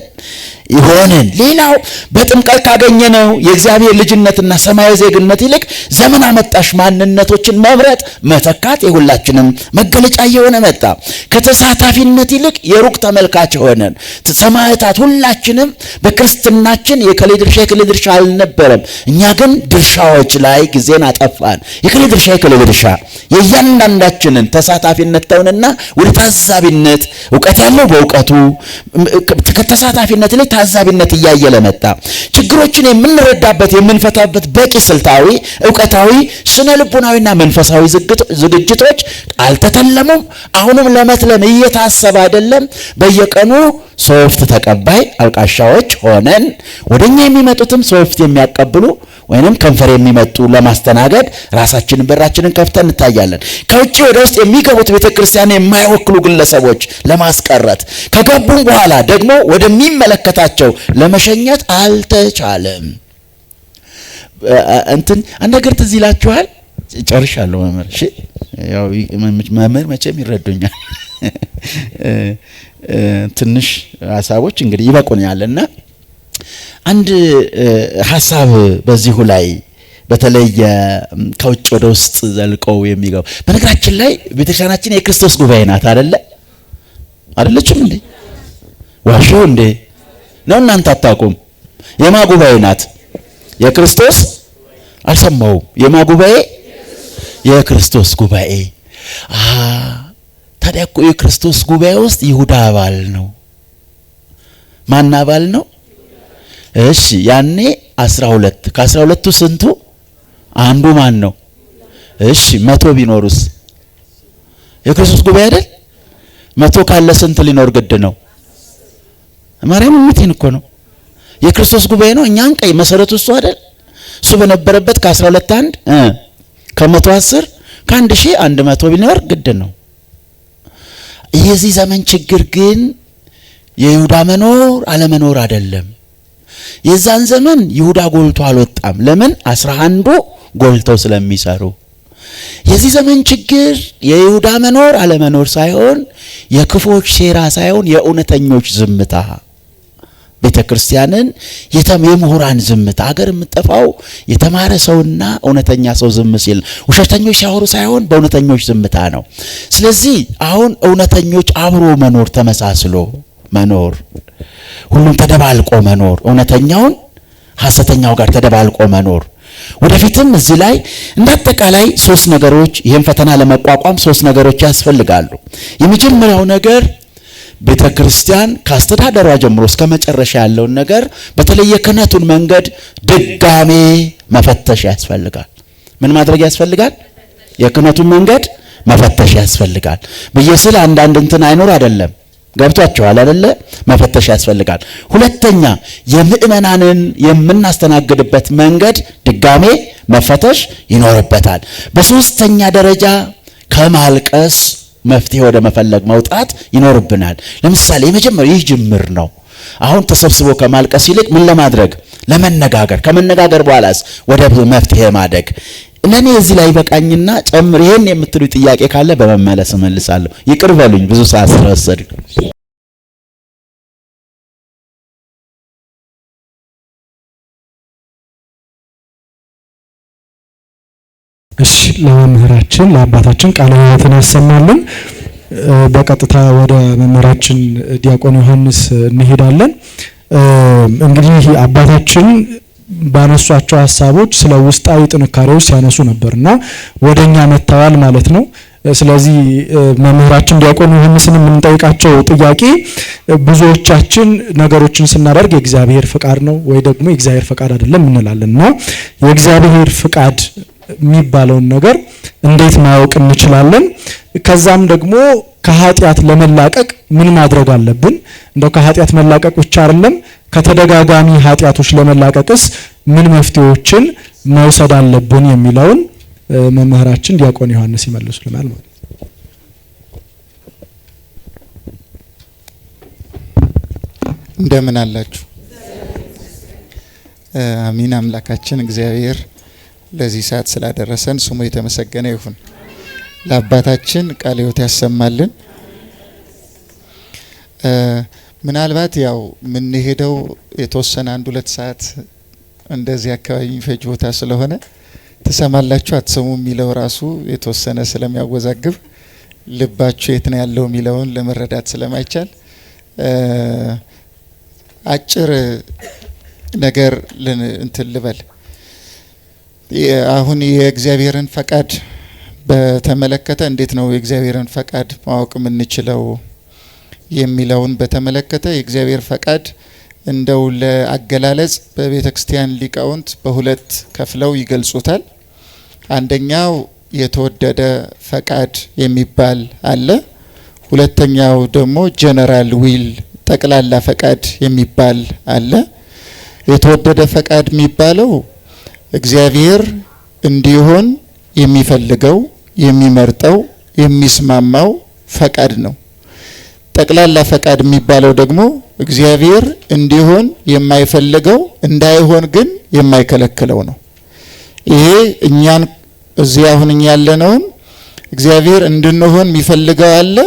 ሌላው በጥምቀት ካገኘነው የእግዚአብሔር ልጅነትና ሰማያዊ ዜግነት ይልቅ ዘመን አመጣሽ ማንነቶችን መምረጥ መተካት የሁላችንም መገለጫ እየሆነ መጣ። ከተሳታፊነት ይልቅ የሩቅ ተመልካች ሆነን ሰማዕታት ሁላችንም በክርስትናችን የከሌ ድርሻ አልነበረም። እኛ ግን ድርሻዎች ላይ ጊዜን አጠፋን። የከሌ ድርሻ የእያንዳንዳችንን ተሳታፊነት ተውንና ወደ ታዛቢነት፣ ዕውቀት ያለው በዕውቀቱ ከተሳታፊነት ላይ ታዛቢነት እያየለ መጣ። ችግሮችን የምንረዳበት የምንፈታበት በቂ ስልታዊ፣ ዕውቀታዊ፣ ስነ ልቦናዊና መንፈሳዊ ዝግጅቶች አልተተለሙም። አሁንም ለመትለም እየታሰበ አይደለም። በየቀኑ ሶፍት ተቀባይ አልቃሻዎች ሆነን ወደኛ የሚመጡትም ሶፍት የሚያቀብሉ ወይንም ከንፈር የሚመጡ ለማስተናገድ ራሳችንን በራችንን ከፍተን እንታያለን። ከውጭ ወደ ውስጥ የሚገቡት ቤተክርስቲያን የማይወክሉ ግለሰቦች ለማስቀረት ከገቡም በኋላ ደግሞ ወደሚመለከታቸው ለመሸኘት አልተቻለም። አንድ ነገር ትዝ ይላችኋል። ጨርሻለሁ መምህር። እሺ ያው መምህር መቼም ይረዱኛል። ትንሽ ሐሳቦች እንግዲህ ይበቁኛልና አንድ ሐሳብ በዚሁ ላይ በተለይ ከውጭ ወደ ውስጥ ዘልቀው የሚገቡ፣ በነገራችን ላይ ቤተክርስቲያናችን የክርስቶስ ጉባኤ ናት አይደለችም እንዴ? ዋሽው እንዴ ነው እናንተ አታውቁም? የማ ጉባኤ ናት? የክርስቶስ። አልሰማውም። የማ ጉባኤ? የክርስቶስ ጉባኤ። ታዲያ እኮ የክርስቶስ ጉባኤ ውስጥ ይሁዳ አባል ነው። ማን አባል ነው? እሺ ያኔ 12 ከ12ቱ ስንቱ አንዱ ማን ነው? እሺ 100 ቢኖሩስ የክርስቶስ ጉባኤ አይደል? 100 ካለ ስንት ሊኖር ግድ ነው? ማርያም ምትይን እኮ ነው የክርስቶስ ጉባኤ ነው። እኛን ቀይ መሰረቱ እሱ አይደል? እሱ በነበረበት ከ12 አንድ ከ110 ከ1100 ቢኖር ግድ ነው። የዚህ ዘመን ችግር ግን የይሁዳ መኖር አለመኖር አይደለም። የዛን ዘመን ይሁዳ ጎልቶ አልወጣም። ለምን? 11ዱ ጎልተው ስለሚሰሩ። የዚህ ዘመን ችግር የይሁዳ መኖር አለመኖር ሳይሆን የክፎች ሴራ ሳይሆን የእውነተኞች ዝምታ፣ ቤተክርስቲያንን የምሁራን ዝምታ። ሀገር የምትጠፋው የተማረ ሰውና እውነተኛ ሰው ዝም ሲል፣ ውሸተኞች ሲያወሩ ሳይሆን በእውነተኞች ዝምታ ነው። ስለዚህ አሁን እውነተኞች አብሮ መኖር፣ ተመሳስሎ መኖር፣ ሁሉም ተደባልቆ መኖር፣ እውነተኛውን ሐሰተኛው ጋር ተደባልቆ መኖር። ወደፊትም እዚህ ላይ እንዳጠቃላይ 3 ነገሮች ይሄን ፈተና ለመቋቋም 3 ነገሮች ያስፈልጋሉ። የመጀመሪያው ነገር ቤተክርስቲያን ካስተዳደሯ ጀምሮ እስከ መጨረሻ ያለውን ነገር በተለይ የክህነቱን መንገድ ድጋሜ መፈተሽ ያስፈልጋል። ምን ማድረግ ያስፈልጋል? የክህነቱን መንገድ መፈተሽ ያስፈልጋል። በየስል አንዳንድ እንትን አይኖር አይደለም። ገብቷቸዋል አይደለ? መፈተሽ ያስፈልጋል። ሁለተኛ የምእመናንን የምናስተናግድበት መንገድ ድጋሜ መፈተሽ ይኖርበታል። በሶስተኛ ደረጃ ከማልቀስ መፍትሄ ወደ መፈለግ መውጣት ይኖርብናል። ለምሳሌ የመጀመሪያው ይህ ጅምር ነው። አሁን ተሰብስቦ ከማልቀስ ይልቅ ምን ለማድረግ ለመነጋገር፣ ከመነጋገር በኋላስ ወደ መፍትሄ ማደግ። ለኔ እዚህ ላይ በቃኝና ጨምር ይሄን የምትሉ ጥያቄ ካለ በመመለስ እመልሳለሁ። ይቅር በሉኝ ብዙ ሰዓት ስለወሰድኩ። እሺ ለመምህራችን ለአባታችን ቃለ ሕይወትን ያሰማልን። በቀጥታ ወደ መምህራችን ዲያቆን ዮሐንስ እንሄዳለን። እንግዲህ አባታችን ባነሷቸው ሐሳቦች ስለ ውስጣዊ ጥንካሬዎች ሲያነሱ ነበርና ወደኛ መተዋል ማለት ነው። ስለዚህ መምህራችን ዲያቆን ዮሐንስን የምንጠይቃቸው ጥያቄ ብዙዎቻችን ነገሮችን ስናደርግ የእግዚአብሔር ፍቃድ ነው ወይ ደግሞ የእግዚአብሔር ፍቃድ አይደለም እንላለንና የእግዚአብሔር ፍቃድ የሚባለውን ነገር እንዴት ማወቅ እንችላለን? ከዛም ደግሞ ከኃጢአት ለመላቀቅ ምን ማድረግ አለብን? እንደው ከኃጢአት መላቀቅ ብቻ አይደለም ከተደጋጋሚ ኃጢአቶች ለመላቀቅስ ምን መፍትሄዎችን መውሰድ አለብን የሚለውን መምህራችን ዲያቆን ዮሐንስ ይመልሱልናል ማለት ነው። እንደምን አላችሁ? አሚን። አምላካችን እግዚአብሔር ለዚህ ሰዓት ስላደረሰን ስሙ የተመሰገነ ይሁን። ለአባታችን ቃለ ሕይወት ያሰማልን። ምናልባት ያው የምንሄደው የተወሰነ 1-2 ሰዓት እንደዚህ አካባቢ የሚፈጅ ቦታ ስለሆነ ትሰማላችሁ አትሰሙ የሚለው ራሱ የተወሰነ ስለሚያወዛግብ ልባችሁ የት ነው ያለው የሚለውን ለመረዳት ስለማይቻል አጭር ነገር እንትን ልበል። አሁን የእግዚአብሔርን ፈቃድ በተመለከተ እንዴት ነው የእግዚአብሔርን ፈቃድ ማወቅ የምንችለው የሚለውን በተመለከተ የእግዚአብሔር ፈቃድ እንደው ለአገላለጽ በቤተ ክርስቲያን ሊቃውንት በሁለት ከፍለው ይገልጹታል። አንደኛው የተወደደ ፈቃድ የሚባል አለ። ሁለተኛው ደግሞ ጀነራል ዊል ጠቅላላ ፈቃድ የሚባል አለ። የተወደደ ፈቃድ የሚባለው እግዚአብሔር እንዲሆን የሚፈልገው የሚመርጠው የሚስማማው ፈቃድ ነው። ጠቅላላ ፈቃድ የሚባለው ደግሞ እግዚአብሔር እንዲሆን የማይፈልገው እንዳይሆን ግን የማይከለክለው ነው። ይሄ እኛን እዚህ አሁን እኛ ያለነውን እግዚአብሔር እንድንሆን የሚፈልገው አለ።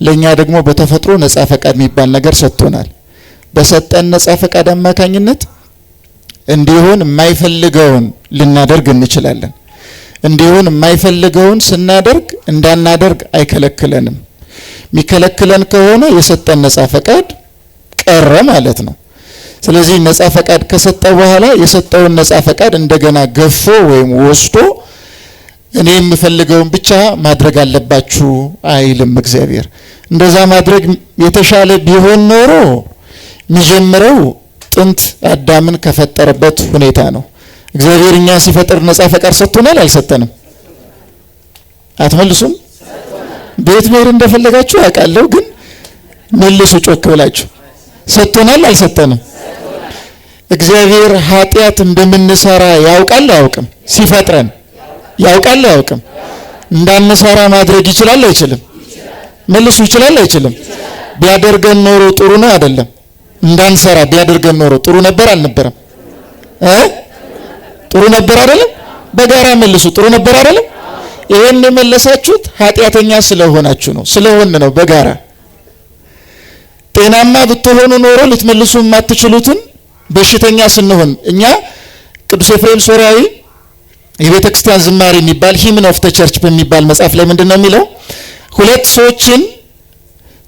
ለኛ ደግሞ በተፈጥሮ ነጻ ፈቃድ የሚባል ነገር ሰጥቶናል። በሰጠን ነጻ ፈቃድ አማካኝነት እንዲሆን የማይፈልገውን ልናደርግ እንችላለን። እንዲሆን የማይፈልገውን ስናደርግ እንዳናደርግ አይከለክለንም። የሚከለክለን ከሆነ የሰጠን ነጻ ፈቃድ ቀረ ማለት ነው። ስለዚህ ነጻ ፈቃድ ከሰጠ በኋላ የሰጠውን ነጻ ፈቃድ እንደገና ገፎ ወይም ወስዶ እኔ የምፈልገውን ብቻ ማድረግ አለባችሁ አይልም እግዚአብሔር። እንደዛ ማድረግ የተሻለ ቢሆን ኖሮ የሚጀምረው ጥንት አዳምን ከፈጠረበት ሁኔታ ነው። እግዚአብሔር እኛ ሲፈጥር ነጻ ፈቃድ ሰጥቶናል አልሰጠንም? አትመልሱም? ቤት መሄድ እንደፈለጋችሁ አውቃለሁ፣ ግን መልሱ ጮክ ብላችሁ። ሰጥቶናል አልሰጠንም? እግዚአብሔር ኃጢአት እንደምንሰራ ያውቃል አያውቅም? ሲፈጥረን ያውቃል አያውቅም? እንዳንሰራ ማድረግ ይችላል አይችልም? መልሱ ይችላል አይችልም? ቢያደርገን ኖሮ ጥሩ ነው አይደለም? እንዳንሰራ ቢያደርገን ኖሮ ጥሩ ነበር አልነበረም? ጥሩ ነበር አይደለም? በጋራ መልሱ። ጥሩ ነበር አይደለም? ይሄን የመለሳችሁት ኃጢአተኛ ስለሆናችሁ ነው። ስለሆነ ነው በጋራ። ጤናማ ብትሆኑ ኖሮ ልትመልሱ የማትችሉትን በሽተኛ ስንሆን እኛ ቅዱስ ኤፍሬም ሶርያዊ የቤተ ክርስቲያን ዝማሬ የሚባል ሂምን ኦፍ ዘ ቸርች በሚባል መጽሐፍ ላይ ምንድነው የሚለው? ሁለት ሰዎችን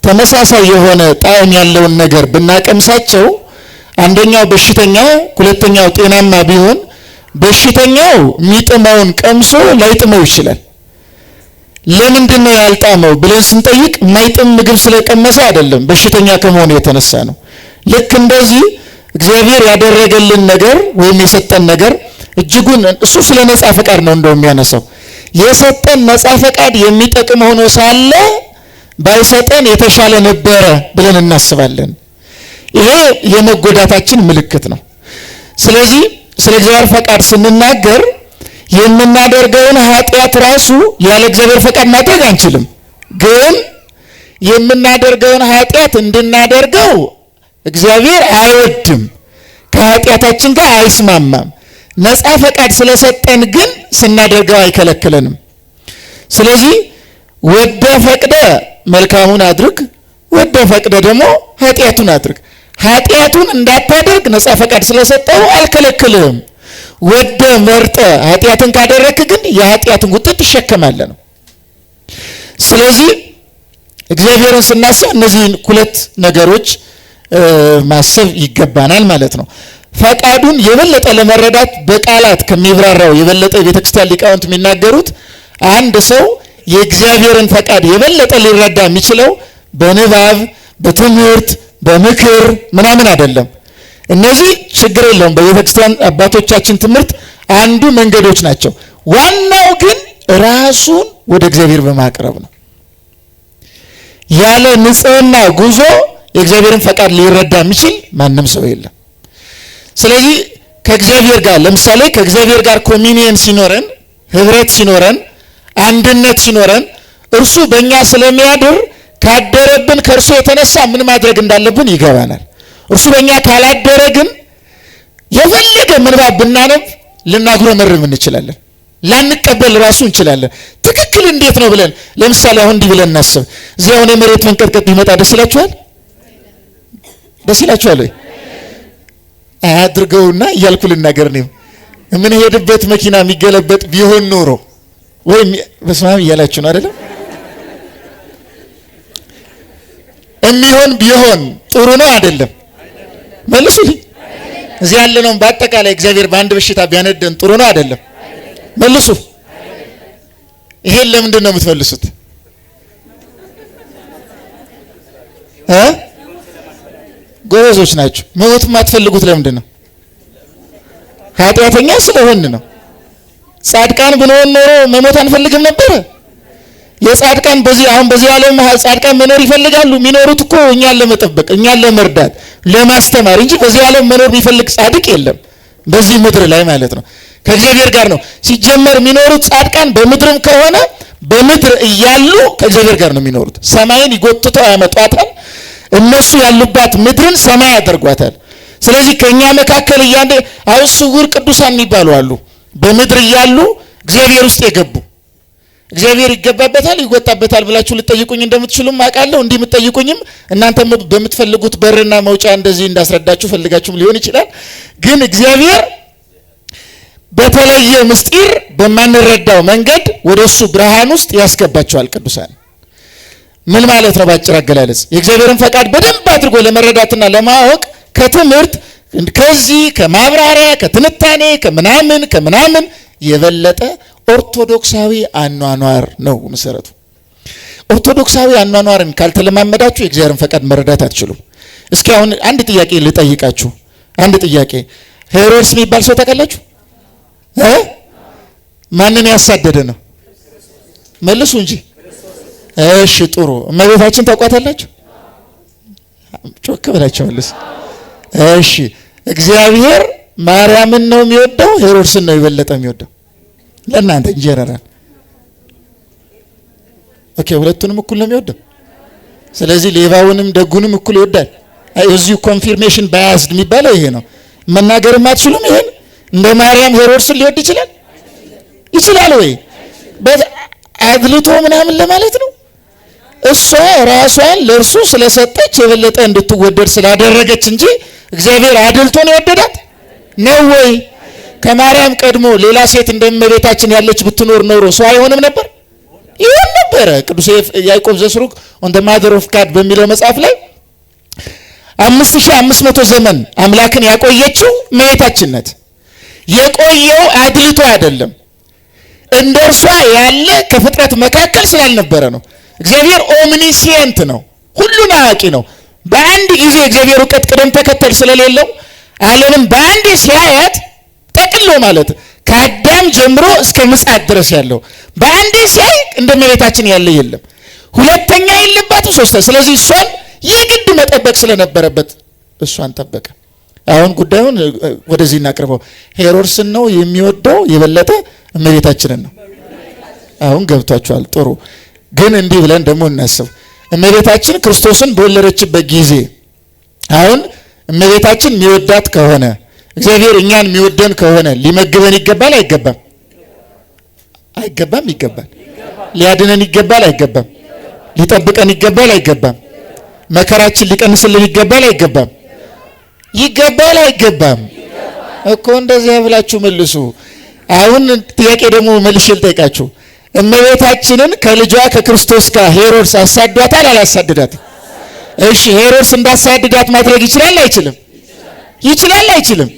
ተመሳሳይ የሆነ ጣዕም ያለውን ነገር ብናቀምሳቸው አንደኛው በሽተኛ ሁለተኛው ጤናማ ቢሆን በሽተኛው የሚጥመውን ቀምሶ ላይጥመው ይችላል። ለምንድን ነው ያልጣመው ብለን ስንጠይቅ ማይጥም ምግብ ስለቀመሰ አይደለም፣ በሽተኛ ከመሆኑ የተነሳ ነው። ልክ እንደዚህ እግዚአብሔር ያደረገልን ነገር ወይም የሰጠን ነገር እጅጉን እሱ ስለ ነጻ ፈቃድ ነው እንደው የሚያነሳው። የሰጠን ነጻ ፈቃድ የሚጠቅም ሆኖ ሳለ ባይሰጠን የተሻለ ነበረ ብለን እናስባለን። ይሄ የመጎዳታችን ምልክት ነው። ስለዚህ ስለ እግዚአብሔር ፈቃድ ስንናገር የምናደርገውን ኃጢአት ራሱ ያለ እግዚአብሔር ፈቃድ ማድረግ አንችልም። ግን የምናደርገውን ኃጢአት እንድናደርገው እግዚአብሔር አይወድም፣ ከኃጢአታችን ጋር አይስማማም። ነፃ ፈቃድ ስለሰጠን ግን ስናደርገው አይከለክለንም። ስለዚህ ወደ ፈቅደ መልካሙን አድርግ፣ ወደ ፈቅደ ደግሞ ኃጢአቱን አድርግ። ኃጢአቱን እንዳታደርግ ነፃ ፈቃድ ስለሰጠው አልከለክልህም። ወደ መርጠ ኃጢአትን ካደረክ ግን የኃጢአትን ውጤት ትሸከማለህ ነው። ስለዚህ እግዚአብሔርን ስናስብ እነዚህን ሁለት ነገሮች ማሰብ ይገባናል ማለት ነው። ፈቃዱን የበለጠ ለመረዳት በቃላት ከሚብራራው የበለጠ የቤተክርስቲያን ሊቃውንት የሚናገሩት አንድ ሰው የእግዚአብሔርን ፈቃድ የበለጠ ሊረዳ የሚችለው በንባብ፣ በትምህርት፣ በምክር ምናምን አይደለም። እነዚህ ችግር የለውም፣ በቤተክርስቲያን አባቶቻችን ትምህርት አንዱ መንገዶች ናቸው። ዋናው ግን ራሱን ወደ እግዚአብሔር በማቅረብ ነው። ያለ ንጽህና ጉዞ የእግዚአብሔርን ፈቃድ ሊረዳ የሚችል ማንም ሰው የለም። ስለዚህ ከእግዚአብሔር ጋር ለምሳሌ ከእግዚአብሔር ጋር ኮሚኒየን ሲኖረን፣ ህብረት ሲኖረን፣ አንድነት ሲኖረን እርሱ በእኛ ስለሚያድር ካደረብን ከእርሱ የተነሳ ምን ማድረግ እንዳለብን ይገባናል። እርሱ በእኛ ካላደረ ግን የፈለገ ምንባብ ብናነብ ልናጉረመርም እንችላለን፣ ላንቀበል ራሱ እንችላለን። ትክክል እንዴት ነው ብለን ለምሳሌ አሁን እንዲህ ብለን እናስብ። እዚህ አሁን የመሬት መንቀጥቀጥ ቢመጣ ደስ ይላችኋል? ደስ ይላችኋል ወይ? አያድርገውና እያልኩ ልናገር ነው። የምንሄድበት መኪና የሚገለበጥ ቢሆን ኖሮ ወይም በስማም እያላችሁ ነው አይደለም? የሚሆን ቢሆን ጥሩ ነው አይደለም? መልሱልኝ። እዚህ ያለነው በአጠቃላይ እግዚአብሔር በአንድ በሽታ ቢያነደን ጥሩ ነው አይደለም? መልሱ። ይሄን ለምንድን ነው የምትመልሱት? ጎበዞች ናቸው። መሞት የማትፈልጉት ለምንድን ነው? ኃጢአተኛ ስለሆን ነው። ጻድቃን ብንሆን ኖሮ መሞት አንፈልግም ነበረ። የጻድቃን አሁን በዚህ ዓለም ጻድቃን መኖር ይፈልጋሉ። የሚኖሩት እኮ እኛን ለመጠበቅ፣ እኛን ለመርዳት፣ ለማስተማር እንጂ በዚህ ዓለም መኖር የሚፈልግ ጻድቅ የለም በዚህ ምድር ላይ ማለት ነው። ከእግዚአብሔር ጋር ነው ሲጀመር የሚኖሩት ጻድቃን። በምድርም ከሆነ በምድር እያሉ ከእግዚአብሔር ጋር ነው የሚኖሩት። ሰማይን ይጎትተው ያመጧታል። እነሱ ያሉባት ምድርን ሰማይ ያደርጓታል። ስለዚህ ከኛ መካከል አሁን ስውር ቅዱሳን የሚባሉ አሉ። በምድር እያሉ እግዚአብሔር ውስጥ የገቡ እግዚአብሔር ይገባበታል ይወጣበታል ብላችሁ ልጠይቁኝ እንደምትችሉም አውቃለሁ። እንዲህ የምትጠይቁኝም እናንተ በምትፈልጉት በርና መውጫ እንደዚህ እንዳስረዳችሁ ፈልጋችሁም ሊሆን ይችላል። ግን እግዚአብሔር በተለየ ምስጢር በማንረዳው መንገድ ወደሱ ብርሃን ውስጥ ያስገባቸዋል ቅዱሳን። ምን ማለት ነው? ባጭር አገላለጽ የእግዚአብሔርን ፈቃድ በደንብ አድርጎ ለመረዳትና ለማወቅ ከትምህርት ከዚህ ከማብራሪያ ከትንታኔ ከምናምን የበለጠ ኦርቶዶክሳዊ አኗኗር ነው መሰረቱ። ኦርቶዶክሳዊ አኗኗርን ካልተለማመዳችሁ የእግዚአብሔርን ፈቃድ መረዳት አትችሉም። እስኪ አሁን አንድ ጥያቄ ልጠይቃችሁ። አንድ ጥያቄ፣ ሄሮድስ የሚባል ሰው ታውቃላችሁ? ማንን ያሳደደ ነው? መልሱ እንጂ። እሺ ጥሩ። እመቤታችን ታውቋታላችሁ? ጮክ ብላችሁ መልሱ። እሺ እግዚአብሔር ማርያምን ነው የሚወደው ሄሮድስን ነው የበለጠ የሚወደው? ለእናንተ ኢንጀነራል ኦኬ፣ ሁለቱንም እኩል ነው የሚወደው። ስለዚህ ሌባውንም ደጉንም እኩል ይወዳል። እዚሁ ኮንፊርሜሽን ባያዝድ የሚባለው ይሄ ነው። መናገርም አትችሉም። ይሄን እንደ ማርያም ሄሮድስን ሊወድ ይችላል? ይችላል ወይ? አድልቶ ምናምን ለማለት ነው። እሷ ራሷን ለእርሱ ስለሰጠች የበለጠ እንድትወደድ ስላደረገች እንጂ እግዚአብሔር አድልቶ ነው የወደዳት ነው ወይ? ከማርያም ቀድሞ ሌላ ሴት እንደመቤታችን ያለች ብትኖር ኖሮ ሰው አይሆንም ነበር? ይሆን ነበረ። ቅዱስ ያዕቆብ ዘስሩግ ኦን ዘ ማዘር ኦፍ ጋድ በሚለው መጽሐፍ ላይ 5500 ዘመን አምላክን ያቆየችው እመቤታችን ናት። የቆየው አድልቶ አይደለም፣ እንደ እርሷ ያለ ከፍጥረት መካከል ስላልነበረ ነው። እግዚአብሔር ኦምኒሲየንት ነው፣ ሁሉን አዋቂ ነው። በአንድ ጊዜ እግዚአብሔር እውቀት ቅደም ተከተል ስለሌለው ዓለምን በአንድ ሲያያት ጠቅሎ ማለት ከአዳም ጀምሮ እስከ ምጽአት ድረስ ያለው በአንድ ሲያይ እንደ እመቤታችን ያለ የለም። ሁለተኛ የለባትም፣ ሶስተኛ። ስለዚህ እሷን የግድ መጠበቅ ስለነበረበት እሷን ጠበቀ። አሁን ጉዳዩን ወደዚህ እናቅርበው። ሄሮድስን ነው የሚወደው የበለጠ እመቤታችንን ነው። አሁን ገብቷችኋል? ጥሩ። ግን እንዲህ ብለን ደግሞ እናስብ። እመቤታችን ክርስቶስን በወለደችበት ጊዜ አሁን እመቤታችን የሚወዳት ከሆነ እግዚአብሔር እኛን የሚወደን ከሆነ ሊመግበን ይገባል አይገባም? አይገባም? ይገባል። ሊያድነን ይገባል አይገባም? ሊጠብቀን ይገባል አይገባም? መከራችን ሊቀንስልን ይገባል አይገባም? ይገባል አይገባም? እኮ እንደዚያ ብላችሁ መልሱ። አሁን ጥያቄ ደግሞ መልሼ ልጠይቃችሁ። እመቤታችንን ከልጇ ከክርስቶስ ጋር ሄሮድስ አሳዷታል አላሳደዳትም? እሺ ሄሮድስ እንዳሳደዳት ማድረግ ይችላል አይችልም? ይችላል አይችልም?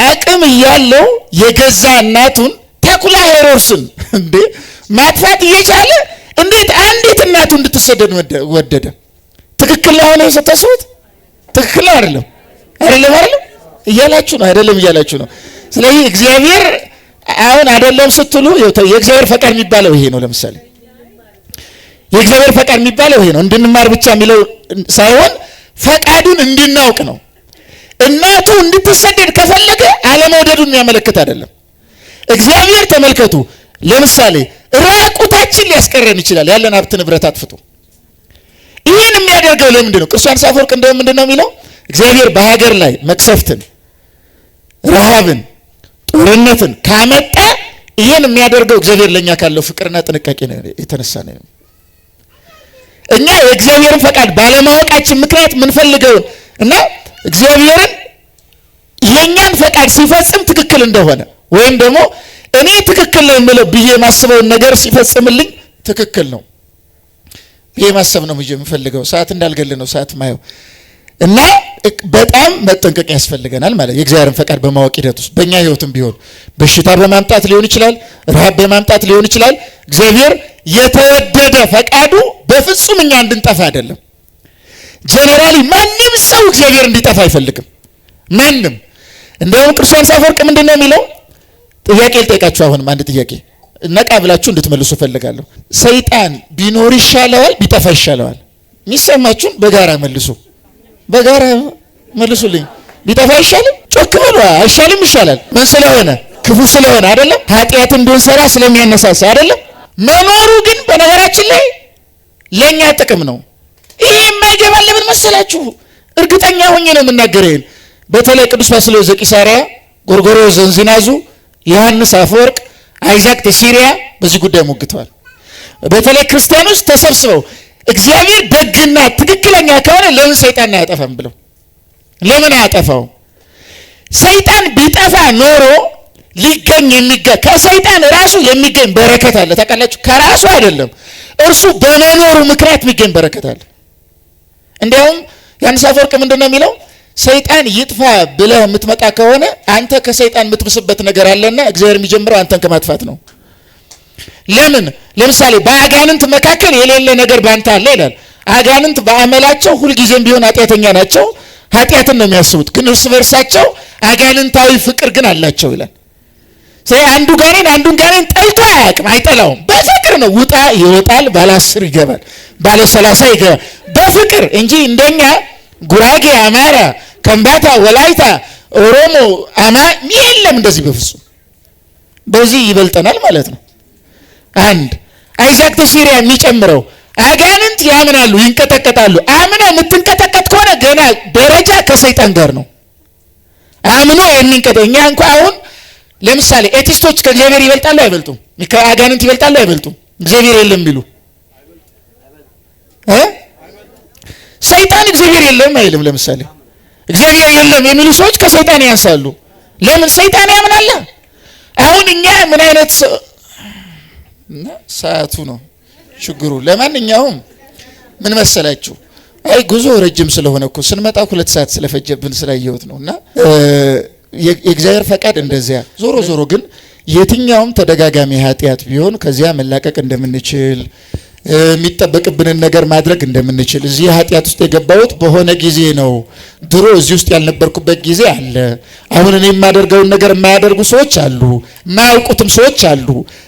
አቅም እያለው የገዛ እናቱን ተኩላ ሄሮድስን እንዴ ማጥፋት እየቻለ እንዴት አንዲት እናቱ እንድትሰደድ ወደደ? ትክክል ነው ነው የሰጠሱት? ትክክል አይደለም አይደለም እያላችሁ ነው አይደለም እያላችሁ ነው። ስለዚህ እግዚአብሔር አሁን አይደለም ስትሉ የእግዚአብሔር ፈቃድ የሚባለው ይሄ ነው። ለምሳሌ የእግዚአብሔር ፈቃድ የሚባለው ይሄ ነው። እንድንማር ብቻ የሚለው ሳይሆን ፈቃዱን እንድናውቅ ነው። እናቱ እንድትሰደድ ከፈለገ አለመውደዱን የሚያመለክት አይደለም። እግዚአብሔር ተመልከቱ፣ ለምሳሌ ራቁታችን ሊያስቀረን ይችላል ያለን ሀብት ንብረት አጥፍቶ። ይህን የሚያደርገው ለምንድን ነው? ቅዱስ ዮሐንስ አፈወርቅ እንደውም ምንድን ነው የሚለው? እግዚአብሔር በሀገር ላይ መቅሰፍትን፣ ረሃብን፣ ጦርነትን ካመጣ ይህን የሚያደርገው እግዚአብሔር ለእኛ ካለው ፍቅርና ጥንቃቄ የተነሳ ነው። እኛ የእግዚአብሔርን ፈቃድ ባለማወቃችን ምክንያት የምንፈልገውን እና እግዚአብሔርን የእኛን ፈቃድ ሲፈጽም ትክክል እንደሆነ ወይም ደግሞ እኔ ትክክል ነው የምለው ብዬ የማስበውን ነገር ሲፈጽምልኝ ትክክል ነው ብዬ ማሰብ ነው የምፈልገው። ሰዓት እንዳልገል ነው ሰዓት ማየው እና በጣም መጠንቀቅ ያስፈልገናል ማለት የእግዚአብሔርን ፈቃድ በማወቅ ሂደት ውስጥ በእኛ ህይወትም ቢሆን በሽታ በማምጣት ሊሆን ይችላል፣ ረሃብ በማምጣት ሊሆን ይችላል። እግዚአብሔር የተወደደ ፈቃዱ በፍጹም እኛ እንድንጠፋ አይደለም። ጀነራሊ ማንም ሰው እግዚአብሔር እንዲጠፋ አይፈልግም። ማንም እንደውም ቅዱስ ዮሐንስ አፈወርቅ ምንድን ነው የሚለው? ጥያቄ ልጠይቃችሁ። አሁንም አንድ ጥያቄ ነቃ ብላችሁ እንድትመልሱ ፈልጋለሁ። ሰይጣን ቢኖር ይሻለዋል ቢጠፋ ይሻለዋል? የሚሰማችሁን በጋራ መልሱ። በጋራ መልሱልኝ። ቢጠፋ አይሻልም? ጮክ በሉ። አይሻልም? ይሻላል። ምን ስለሆነ? ክፉ ስለሆነ አይደለም? ኃጢአት እንድንሰራ ስለሚያነሳሳ አይደለም? መኖሩ ግን በነገራችን ላይ ለኛ ጥቅም ነው። ይሄ የማይገባ ለምን መሰላችሁ? እርግጠኛ ሆኜ ነው የምናገረው። ይሄን በተለይ ቅዱስ ባስልዮስ ዘቂሳርያ፣ ጎርጎርዮስ ዘእንዚናዙ፣ ዮሐንስ አፈወርቅ፣ አይዛክ ዘሲሪያ በዚህ ጉዳይ ሞግተዋል። በተለይ ክርስቲያኖች ተሰብስበው እግዚአብሔር ደግና ትክክለኛ ከሆነ ለምን ሰይጣን አያጠፋም ብለው ለምን አያጠፋው? ሰይጣን ቢጠፋ ኖሮ ሊገኝ ከሰይጣን ራሱ የሚገኝ በረከት አለ። ታውቃላችሁ? ከራሱ አይደለም እርሱ በመኖሩ ምክንያት የሚገኝ በረከት አለ። እንዲያውም ዮሐንስ አፈወርቅ ምንድነው የሚለው? ሰይጣን ይጥፋ ብለህ የምትመጣ ከሆነ አንተ ከሰይጣን የምትብስበት ነገር አለና እግዚአብሔር የሚጀምረው አንተን ከማጥፋት ነው። ለምን? ለምሳሌ በአጋንንት መካከል የሌለ ነገር ባንተ አለ ይላል። አጋንንት በአመላቸው ሁልጊዜም ቢሆን ኃጢአተኛ ናቸው፣ ኃጢአትን ነው የሚያስቡት። ግን እርስ በርሳቸው አጋንንታዊ ፍቅር ግን አላቸው ይላል። አንዱ አንዱን ጋኔን ጠልቶ አያውቅም፣ አይጠላውም። በፍቅር ነው። ውጣ ይወጣል፣ ባለ 10 ይገባል፣ ባለ 30 ይገባል። በፍቅር እንጂ እንደኛ ጉራጌ፣ አማራ፣ ከምባታ፣ ወላይታ፣ ኦሮሞ የለም እንደዚህ በፍጹም። በዚህ ይበልጠናል ማለት ነው። አንድ አይዛክ ዘሲሪያ የሚጨምረው አጋንንት ያምናሉ፣ ይንቀጠቀጣሉ። አምነ የምትንቀጠቀጥ ከሆነ ገና ደረጃ ከሰይጣን ጋር ነው። አምኖ የሚንቀጠኛ እንኳን አሁን ለምሳሌ ኤቲስቶች ከእግዚአብሔር ይበልጣሉ አይበልጡም? ከአጋንንት ይበልጣሉ አይበልጡም? እግዚአብሔር የለም ቢሉ ሰይጣን እግዚአብሔር የለም አይልም። ለምሳሌ እግዚአብሔር የለም የሚሉ ሰዎች ከሰይጣን ያንሳሉ። ለምን? ሰይጣን ያምናል። አሁን እኛ ምን አይነት ሰዓቱ ነው ችግሩ። ለማንኛውም ምን መሰላችሁ? አይ ጉዞ ረጅም ስለሆነ እኮ ስንመጣ 2 ሰዓት ስለፈጀብን ስላየሁት ነውና የእግዚአብሔር ፈቃድ እንደዚያ። ዞሮ ግን የትኛውም ተደጋጋሚ ኃጢአት ቢሆን ከዚያ መላቀቅ እንደምንችል የሚጠበቅብንን ነገር ማድረግ እንደምንችል። እዚህ ኃጢአት ውስጥ የገባሁት በሆነ ጊዜ ነው። ድሮ እዚህ ውስጥ ያልነበርኩበት ጊዜ አለ። አሁን እኔ የማደርገውን ነገር የማያደርጉ ሰዎች አሉ፣ የማያውቁትም ሰዎች አሉ።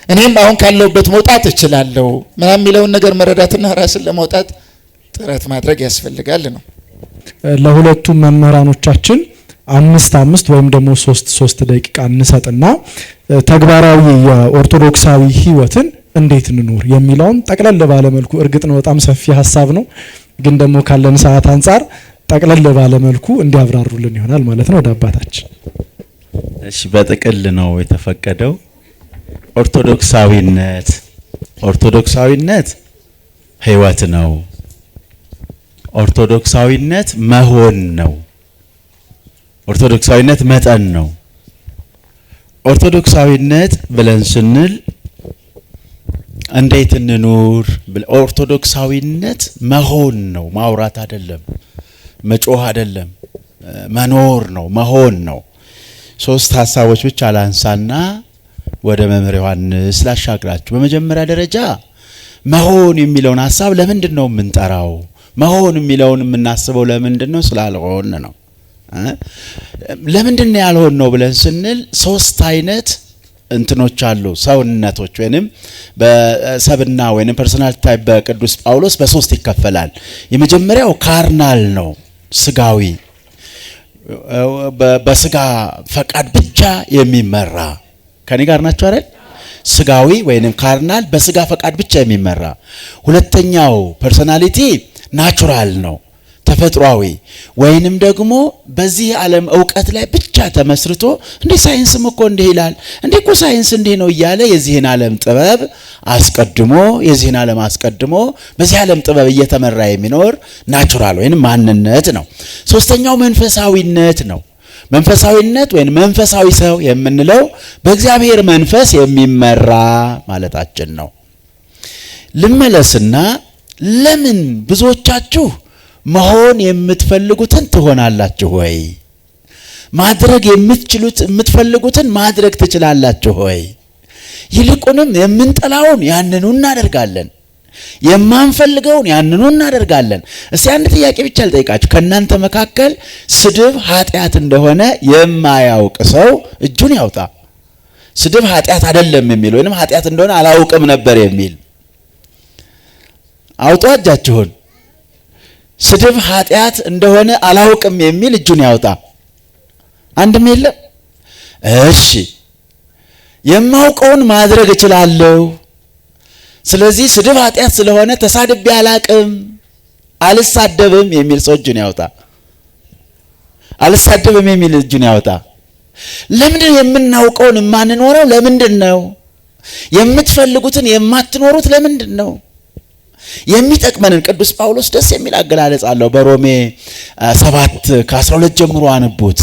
እኔም አሁን ካለሁበት መውጣት እችላለሁ ምናምን የሚለውን ነገር መረዳትና ራስን ለማውጣት ጥረት ማድረግ ያስፈልጋል ነው። ለሁለቱም መምህራኖቻችን 5 ወይም ደግሞ 3 ደቂቃ እንሰጥና ተግባራዊ የኦርቶዶክሳዊ ህይወትን እንዴት እንኖር የሚለውን ጠቅለል ባለ መልኩ እርግጥ ነው በጣም ሰፊ ሐሳብ ነው፣ ግን ደግሞ ካለን ሰዓት አንፃር ጠቅለል ባለ መልኩ እንዲያብራሩልን ይሆናል ማለት ነው ወደ አባታችን። እሺ በጥቅል ነው የተፈቀደው። ኦርቶዶክሳዊነት ህይወት ነው። ኦርቶዶክሳዊነት መሆን ነው። ኦርቶዶክሳዊነት መጠን ነው። ኦርቶዶክሳዊነት ብለን ስንል እንዴት እንኑር? ኦርቶዶክሳዊነት መሆን ነው፣ ማውራት አይደለም፣ መጮህ አይደለም፣ መኖር ነው፣ መሆን ነው። 3 ሐሳቦች ብቻ ላንሳና ወደ መምህር ዮሐንስ ላሻግራችሁ። በመጀመሪያ ደረጃ መሆን የሚለውን ሐሳብ ለምንድን ነው የምንጠራው? መሆን የሚለውን የምናስበው ለምንድን ነው? ስላልሆን ነው። ለምንድን ነው ያልሆን ነው ብለን ስንል 3 አይነት እንትኖች አሉ። ሰውነቶች ወይንም በሰብና ወይንም ፐርሰናል ታይፕ በቅዱስ ጳውሎስ በ3 ይከፈላል። የመጀመሪያው ካርናል ነው፣ ስጋዊ፣ በስጋ ፈቃድ ብቻ የሚመራ። ከኔ ጋር ናቸው አይደል? ስጋዊ ወይንም ካርናል፣ በስጋ ፈቃድ ብቻ የሚመራ። ሁለተኛው ፐርሰናሊቲ ናቹራል ነው፣ ተፈጥሯዊ ወይንም ደግሞ በዚህ ዓለም ዕውቀት ላይ ብቻ ተመስርቶ እንዴ ሳይንስም እኮ እንዲህ ይላል፣ እንዴ እኮ ሳይንስ እንዲህ ነው እያለ የዚህን ዓለም ጥበብ አስቀድሞ በዚህ ዓለም ጥበብ እየተመራ የሚኖር ናቹራል ወይንም ማንነት ነው። ሶስተኛው መንፈሳዊነት ነው። መንፈሳዊነት ወይንም መንፈሳዊ ሰው የምንለው በእግዚአብሔር መንፈስ የሚመራ ማለታችን ነው። ልመለስና ለምን ብዙዎቻችሁ መሆን የምትፈልጉትን ትሆናላችሁ ወይ? ማድረግ የምትፈልጉትን ማድረግ ትችላላችሁ ወይ? ይልቁንም የምንጠላውን ያንኑ እናደርጋለን፣ የማንፈልገውን ያንኑ እናደርጋለን። እስቲ አንድ ጥያቄ ብቻ ልጠይቃችሁ። ከእናንተ መካከል ስድብ ኃጢአት እንደሆነ የማያውቅ ሰው እጁን ያውጣ። ስድብ ኃጢአት አይደለም የሚል ወይንም ኃጢአት እንደሆነ አላውቅም ነበር የሚል አውጡ እጃችሁን። ስድብ ኃጢአት እንደሆነ አላውቅም የሚል እጁን ያውጣ። አንድም የለም። እሺ የማውቀውን ማድረግ እችላለሁ፣ ስለዚህ ስድብ ኃጢአት ስለሆነ ተሳድቤ አላቅም፣ አልሳደብም የሚል ሰው እጁን ያውጣ። አልሳደብም የሚል እጁን ያውጣ። ለምንድን የምናውቀውን የማንኖረው? ለምንድን ነው የምትፈልጉትን የማትኖሩት? ለምንድን ነው የሚጠቅመንን? ቅዱስ ጳውሎስ ደስ የሚል አገላለጽ አለው። በሮሜ 7:12 ጀምሮ አንቡት።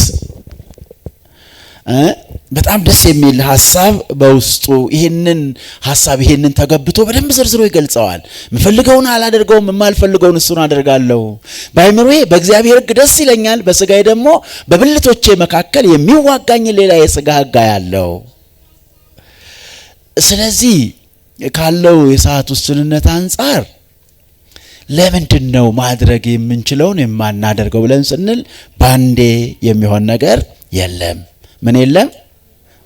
በጣም ደስ የሚል ሐሳብ በውስጡ ይሄንን ሐሳብ ይሄንን ተገብቶ በደንብ ዘርዝሮ ይገልጸዋል። የምፈልገውን አላደርገውም፣ የማልፈልገውን እሱን አደርጋለሁ። በአእምሮዬ በእግዚአብሔር ሕግ ደስ ይለኛል፣ በስጋዬ ደግሞ በብልቶቼ መካከል የሚዋጋኝ ሌላ የስጋ ሕግ ያለው። ስለዚህ ካለው የሰዓት ውስንነት አንፃር ለምንድን ነው ማድረግ የምንችለውን የማናደርገው ብለን ስንል ባንዴ የሚሆን ነገር የለም። ምን የለም?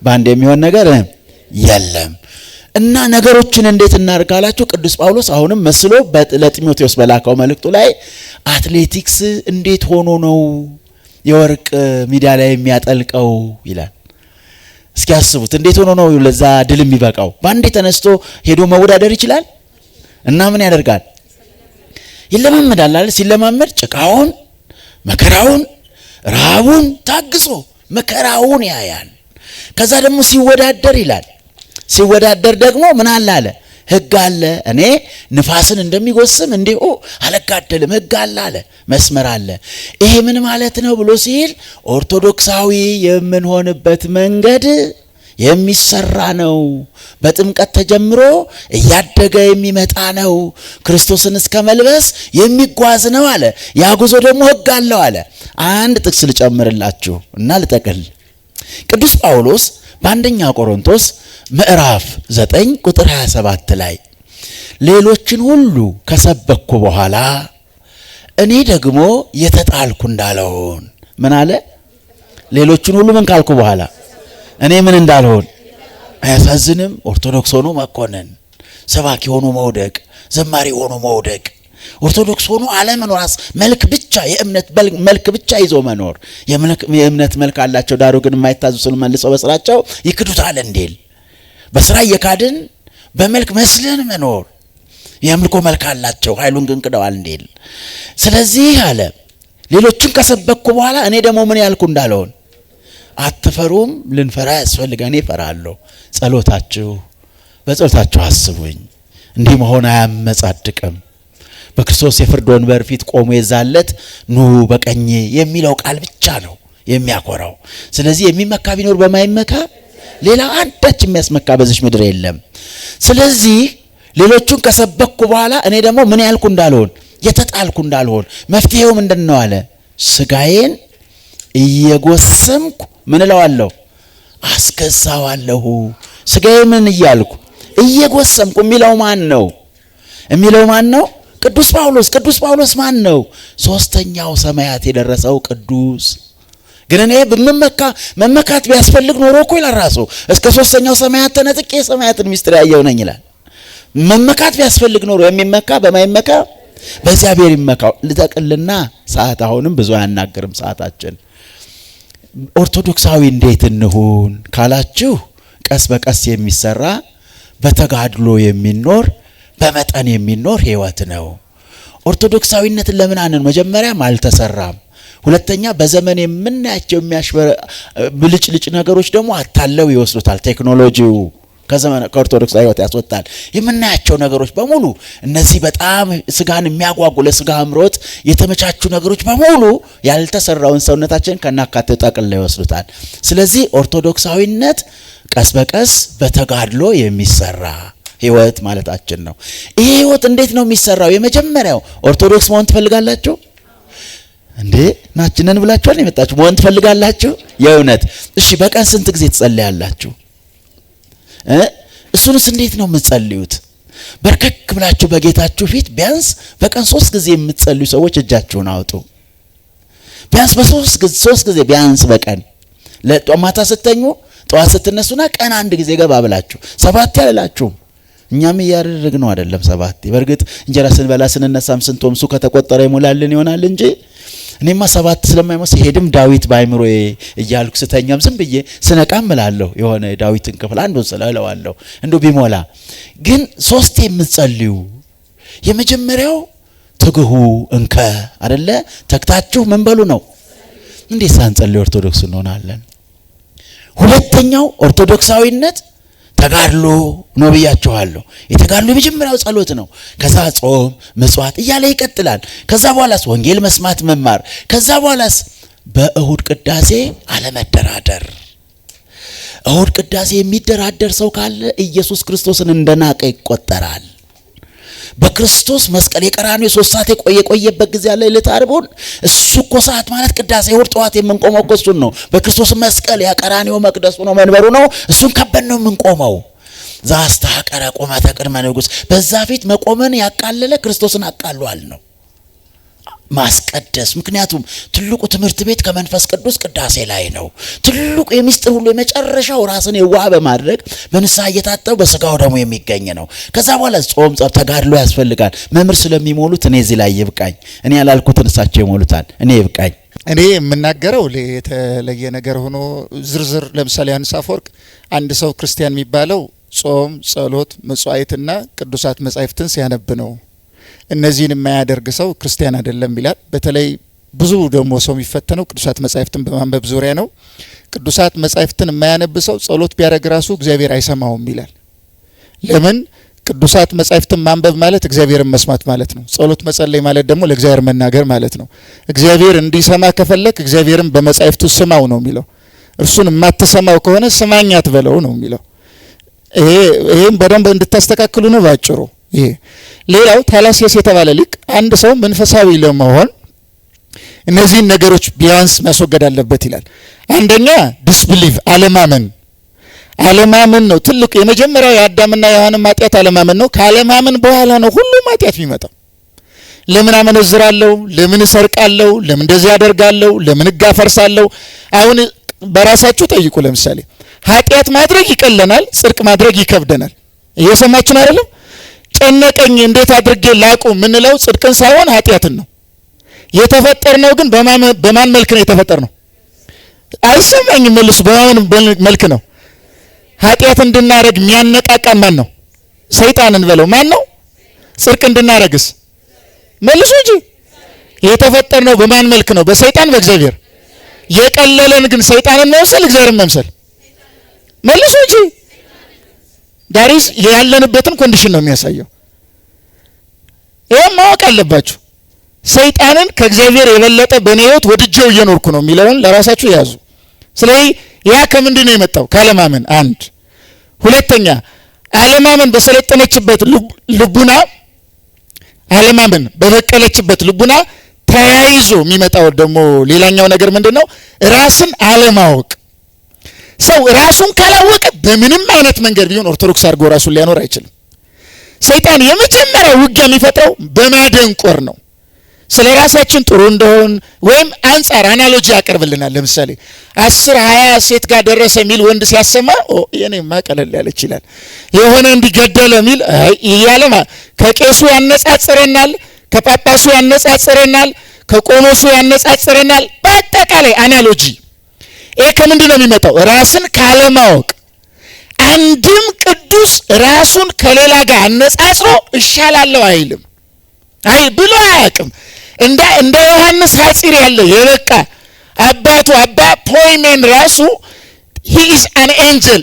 ባንዴ የሚሆን ነገር የለም። እና ነገሮችን እንዴት እናርጋላችሁ? ቅዱስ ጳውሎስ አሁንም መስሎ ለጢሞቴዎስ በላከው መልእክቱ ላይ አትሌቲክስ እንዴት ሆኖ ነው የወርቅ ሜዳሊያ የሚያጠልቀው ይላል። እስኪ ያስቡት፣ እንዴት ሆኖ ነው ለዛ ድል የሚበቃው? ባንዴ ተነስቶ ሄዶ መወዳደር ይችላል? እና ምን ያደርጋል? ይለማመዳል አይደል? ሲለማመድ ጭቃውን፣ መከራውን፣ ረሃቡን ታግሶ መከራውን ያያል። ከዛ ደግሞ ሲወዳደር ይላል። ሲወዳደር ደግሞ ምን አለ? ሕግ አለ። እኔ ንፋስን እንደሚጎስም እንዲሁ አልጋደልም፣ ሕግ አለ፣ መስመር አለ። ይሄ ምን ማለት ነው ብሎ ሲል ኦርቶዶክሳዊ የምንሆንበት መንገድ የሚሰራ ነው። በጥምቀት ተጀምሮ እያደገ የሚመጣ ነው። ክርስቶስን እስከ መልበስ የሚጓዝ ነው አለ። ያ ጉዞ ደግሞ ሕግ አለው አለ። አንድ ጥቅስ ልጨምርላችሁ እና ልጠቅል። ቅዱስ ጳውሎስ በአንደኛ ቆሮንቶስ ምዕራፍ 9 ቁጥር 27 ላይ ሌሎችን ሁሉ ከሰበኩ በኋላ እኔ ደግሞ የተጣልኩ እንዳልሆን ምን አለ? ሌሎችን ሁሉ ምን ካልኩ በኋላ እኔ ምን እንዳልሆን። አያሳዝንም? ኦርቶዶክስ ሆኖ መኮነን፣ ሰባኪ ሆኖ መውደቅ፣ ዘማሪ ሆኖ መውደቅ፣ ኦርቶዶክስ ሆኖ አለመኖር መልክ ብቻ የእምነት መልክ ብቻ ይዞ መኖር የእምነት መልክ አላቸው ዳሩ ግን የማይታዙ ስለ መልሰው በስራቸው ይክዱታል እንዴል በስራ የካድን በመልክ መስለን መኖር የአምልኮ መልክ አላቸው ኃይሉን ግን ክደዋል እንዴል ስለዚህ አለ ሌሎችን ከሰበኩ በኋላ እኔ ደግሞ ምን ያልኩ እንዳልሆን አትፈሩም ልንፈራ ያስፈልጋል እኔ እፈራለሁ ጸሎታችሁ በጸሎታችሁ አስቡኝ እንዲህ መሆን አያመጻድቅም በክርስቶስ የፍርድ ወንበር ፊት ቆሞ የዛለት ኑ በቀኜ የሚለው ቃል ብቻ ነው የሚያኮራው ስለዚህ የሚመካ ቢኖር በማይመካ ሌላ አንዳች የሚያስመካ በዚህ ምድር የለም ስለዚህ ሌሎቹን ከሰበኩ በኋላ እኔ ደግሞ ምን ያልኩ እንዳልሆን የተጣልኩ እንዳልሆን መፍትሄው ምንድነው አለ ስጋዬን እየጎሰምኩ ምን እለዋለሁ አስከሳዋለሁ ስጋዬ ምን እያልኩ እየጎሰምኩ የሚለው ማን ነው ቅዱስ ጳውሎስ ማን ነው ሶስተኛው ሰማያት የደረሰው ቅዱስ ግን እኔ መመካት ቢያስፈልግ ኖሮ እኮ ይላል ራሱ እስከ ሶስተኛው ሰማያት ተነጥቄ ሰማያትን ሚስጥር ያየው ነኝ ይላል መመካት ቢያስፈልግ ኖሮ የሚመካ በማይመካ በእግዚአብሔር ይመካው ልጠቅልና ሰዓት አሁንም ብዙ አያናገርም ሰዓታችን ኦርቶዶክሳዊ እንዴት እንሁን ካላችሁ ቀስ በቀስ የሚሰራ በተጋድሎ የሚኖር በመጠን የሚኖር ህይወት ነው ኦርቶዶክሳዊነትን ለምን አንን መጀመሪያም አልተሰራም ሁለተኛ በዘመን የምናያቸው ብልጭልጭ ነገሮች ደግሞ አታለው ይወስዱታል ቴክኖሎጂው ከዘመን ከኦርቶዶክስ ህይወት ያስወጣል የምናያቸው ነገሮች በሙሉ እነዚህ በጣም ስጋን የሚያጓጉ ለስጋ አምሮት የተመቻቹ ነገሮች በሙሉ ያልተሰራውን ሰውነታችን ከናካቴ ጠቅልለው ይወስዱታል ስለዚህ ኦርቶዶክሳዊነት ቀስ በቀስ በተጋድሎ የሚሰራ ህይወት ማለታችን ነው ይሄ ህይወት እንዴት ነው የሚሰራው የመጀመሪያው ኦርቶዶክስ መሆን ትፈልጋላችሁ እንዴ ናችንን ብላችሁ ነው የመጣችሁ መሆን ትፈልጋላችሁ የእውነት እሺ በቀን ስንት ጊዜ ትጸልያላችሁ እሱንስ እንዴት ነው የምትጸልዩት በርከክ ብላችሁ በጌታችሁ ፊት ቢያንስ በቀን 3 ጊዜ የምትጸልዩ ሰዎች እጃችሁን አውጡ ቢያንስ በ3 ጊዜ ቢያንስ በቀን ለጧማታ ስተኙ ጧት ስትነሱና ቀን አንድ ጊዜ ገባ ብላችሁ 7 ያላችሁ እኛም ያደረግነው አይደለም 7 በርግጥ እንጀራ ስንበላ ስንነሳም ስንቶምሱ ከተቆጠረ ይሞላልን ይሆናል እንጂ እኔማ 7 ስለማይመስል ሄድም ዳዊት ባይምሮዬ እያልኩ ስተኛም ዝም ብዬ ስነቃምላለሁ የሆነ ዳዊትን ክፍል አንዱን ስለለዋለሁ እንደው ቢሞላ ግን 3 የምትጸልዩ የመጀመሪያው ትግሁ እንከ አይደለ ተክታችሁ ምን በሉ ነው እንዴ ሳንጸልይ ኦርቶዶክስ እንሆናለን ሁለተኛው ኦርቶዶክሳዊነት ተጋድሎ ነው ብያችኋለሁ የተጋድሎ የመጀመሪያው ጸሎት ነው ከዛ ጾም መጽዋት እያለ ይቀጥላል ከዛ በኋላስ ወንጌል መስማት መማር ከዛ በኋላስ በእሁድ ቅዳሴ አለመደራደር እሁድ ቅዳሴ የሚደራደር ሰው ካለ ኢየሱስ ክርስቶስን እንደናቀ ይቆጠራል በክርስቶስ መስቀል የቀራንዮ 3 ሰዓት የቆየበት ጊዜ ያለ ለታርቦን እሱ እኮ ሰዓት ማለት ቅዳሴ እሁድ ጠዋት የምንቆመው እኮ እሱን ነው በክርስቶስ መስቀል የቀራንዮ መቅደሱ ነው መንበሩ ነው እሱን ከበን ነው የምንቆመው ዛስታቀረ ቆመተ ቅድመ ንጉስ በዛ ፊት መቆመን ያቃለለ ክርስቶስን አቃሏል ነው ማስቀደስ ምክንያቱም ትልቁ ትምህርት ቤት ከመንፈስ ቅዱስ ቅዳሴ ላይ ነው ትልቁ የሚስጥር ሁሉ የመጨረሻው ራስን የዋህ በማድረግ በንስሐ እየታጠበ በስጋው ደግሞ የሚገኝ ነው ከዛ በኋላ ጾም ተጋድሎ ያስፈልጋል መምር ስለሚሞሉት እኔ እዚህ ላይ ይብቃኝ እኔ ያላልኩትን እሳቸው ይሞሉታል እኔ ይብቃኝ እኔ የምናገረው ለተለየ ነገር ሆኖ ዝርዝር ለምሳሌ ዮሐንስ አፈወርቅ አንድ ሰው ክርስቲያን የሚባለው ጾም ጸሎት መጽዋዕትና ቅዱሳት መጻሕፍትን ሲያነብ ነው እነዚህን የማያደርግ ሰው ክርስቲያን አይደለም ይላል በተለይ ብዙ ደግሞ ሰው የሚፈተነው ቅዱሳት መጻሕፍትን በማንበብ ዙሪያ ነው ቅዱሳት መጻሕፍትን የማያነብ ሰው ጸሎት ቢያደርግ ራሱ እግዚአብሔር አይሰማውም ይላል ለምን ቅዱሳት መጻሕፍትን ማንበብ ማለት እግዚአብሔርን መስማት ማለት ነው ጸሎት መጸለይ ማለት ደግሞ ለእግዚአብሔር መናገር ማለት ነው እግዚአብሔር እንዲሰማ ከፈለክ እግዚአብሔርን በመጻሕፍቱ ስማው ነው የሚለው እርሱን የማትሰማው ከሆነ ስማኝ አትበለው ነው የሚለው ይሄን በደንብ እንድታስተካክሉ ነው ባጭሩ ይሄ ሌላው ታላሲየስ የተባለ ሊቅ አንድ ሰው መንፈሳዊ ለመሆን እነዚህን ነገሮች ቢያንስ ማስወገድ አለበት ይላል አንደኛ ዲስቢሊቭ አለማመን ነው ትልቁ የመጀመሪያው የአዳምና የሔዋን ኃጢአት አለማመን ነው ካለማመን በኋላ ነው ሁሉም ኃጢአት የሚመጣው ለምን አመነዝራለሁ ለምን እሰርቃለሁ ለምን እንደዚህ አደርጋለሁ ለምን እጋፈርሳለሁ አሁን በራሳችሁ ጠይቁ ለምሳሌ ኃጢአት ማድረግ ይቀለናል ጽድቅ ማድረግ ይከብደናል እየሰማችሁ አይደለም ጨነቀኝ እንዴት አድርጌ ላቁም ምንለው ጽድቅን ሳይሆን ኃጢአትን ነው። የተፈጠርነው ግን በማን መልክ ነው የተፈጠርነው? አይሰማኝም መልሱ። በማን መልክ ነው? ኃጢአት እንድናረግ የሚያነቃቃን ማን ነው? ሰይጣንን በለው ማን ነው? ጽድቅ እንድናረግስ መልሱ እንጂ። የተፈጠርነው በማን መልክ ነው? በሰይጣን በእግዚአብሔር። የቀለለን ግን ሰይጣንን መምሰል እግዚአብሔርን መምሰል መልሱ እንጂ። ዳሪስ ያለንበትን ኮንዲሽን ነው የሚያሳየው። ይሄን ማወቅ አለባችሁ። ሰይጣንን ከእግዚአብሔር የበለጠ በኔ ህይወት ወድጄው እየኖርኩ ነው የሚለውን ለራሳችሁ ያዙ። ስለዚህ ያ ከምንድን ነው የመጣው? ካለማመን። አንድ ሁለተኛ አለማመን በሰለጠነችበት ልቡና አለማመን በበቀለችበት ልቡና ተያይዞ የሚመጣው ደግሞ ሌላኛው ነገር ምንድነው? ራስን አለማወቅ። ሰው ራሱን ካላወቀ በምንም አይነት መንገድ ቢሆን ኦርቶዶክስ አድርጎ ራሱን ሊያኖር አይችልም። ሰይጣን የመጀመሪያው ውጊያ የሚፈጥረው በማደንቆር ነው። ስለ ራሳችን ጥሩ እንደሆን ወይም አንጻር አናሎጂ ያቀርብልናል። ለምሳሌ 10-20 ሴት ጋር ደረሰ የሚል ወንድ ሲያሰማ የኔማ ቀለል ያለች ይላል። የሆነ እንዲገደለ የሚል ይያለማ ከቄሱ ያነጻጽረናል፣ ከጳጳሱ ያነጻጽረናል፣ ከቆሞሱ ያነጻጽረናል። በአጠቃላይ አናሎጂ። ይሄ ከምንድን ነው የሚመጣው? ራስን ካለማወቅ። አንድም ቅዱስ ራሱን ከሌላ ጋር አነጻጽሮ እሻላለሁ አይልም ብሎ አያውቅም። እንደ ዮሐንስ ሐጺር ያለ የበቃ አባቱ አባ ፖይሜን ራሱ he is an angel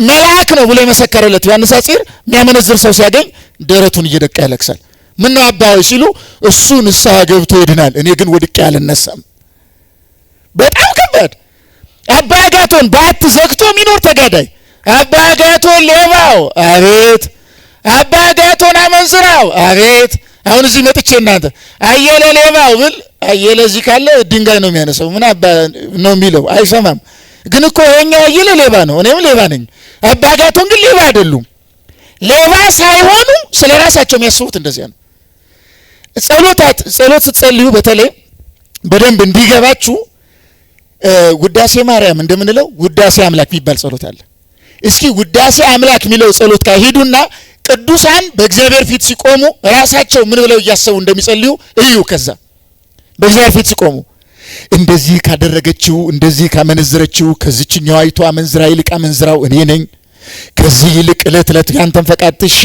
መልአክ ነው ብሎ የመሰከረለት ዮሐንስ ሐጺር የሚያመነዝር ሰው ሲያገኝ ደረቱን እየደቃ ያለቅሳል። ምን ነው አባው ሲሉ እሱ ንስሐ ገብቶ ይድናል፣ እኔ ግን ወድቄ አልነሳም። በጣም ከባድ። አባ አጋቶን ባት ዘግቶ የሚኖር ተጋዳይ፣ አባ አጋቶን ሌባው፣ አቤት አባ አጋቶን አመንዝራው፣ አቤት። አሁን እዚህ መጥቼ እናንተ አየለ ሌባው ብል አየለ እዚህ ካለ ድንጋይ ነው የሚያነሳው። ምን አባ ነው የሚለው አይሰማም። ግን እኮ የኛው አየለ ሌባ ነው፣ እኔም ሌባ ነኝ። አባ አጋቶን ግን ሌባ አይደሉም። ሌባ ሳይሆኑ ስለ ራሳቸው የሚያስቡት እንደዚያ ነው። ጸሎት ስትጸልዩ በተለይ በደንብ እንዲገባችሁ ውዳሴ ማርያም እንደምንለው ውዳሴ አምላክ የሚባል ጸሎት አለ። እስኪ ውዳሴ አምላክ የሚለው ጸሎት ጋር ሂዱና ቅዱሳን በእግዚአብሔር ፊት ሲቆሙ ራሳቸው ምን ብለው እያሰቡ እንደሚጸልዩ እዩ። ከዛ በእግዚአብሔር ፊት ሲቆሙ እንደዚህ ካደረገችው እንደዚህ ካመነዘረችው ከዚህኛው አይቷ አመንዝራ ይልቅ አመንዝራው እኔ ነኝ፣ ከዚህ ይልቅ ዕለት ያንተን ፈቃድ ጥሼ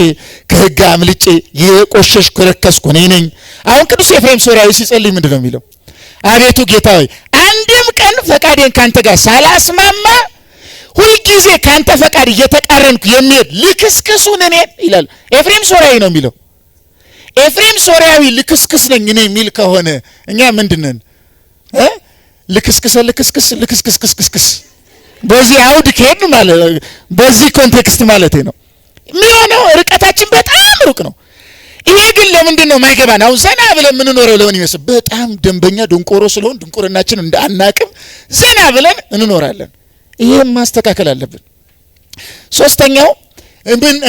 ከሕግ አምልጬ የቆሸሽኩ የረከስኩ እኔ ነኝ። አሁን ቅዱስ ኤፍሬም ሶርያዊ ሲጸልይ ምንድን ነው የሚለው? አቤቱ ጌታ ሆይ አንድም ቀን ፈቃዴን ካንተ ጋር ሳላስማማ ሁልጊዜ ካንተ ፈቃድ እየተቃረንኩ የሚሄድ ልክስክሱን እኔ ይላል። ኤፍሬም ሶርያዊ ነው የሚለው። ኤፍሬም ሶርያዊ ልክስክስ ነኝ እኔ የሚል ከሆነ እኛ ምንድነን? ልክስክስ በዚህ አውድ ከሄድን ማለት በዚህ ኮንቴክስት ማለት ነው የሚሆነው። ርቀታችን በጣም ሩቅ ነው። ይሄ ግን ለምንድን ነው ማይገባን? አሁን ዘና ብለን ምን ኖረው ለምን ይመስል በጣም ደንበኛ ድንቆሮ ስለሆን ድንቆርናችን እንዳናቅም ዘና ብለን እንኖራለን። ይሄን ማስተካከል አለብን። ሶስተኛው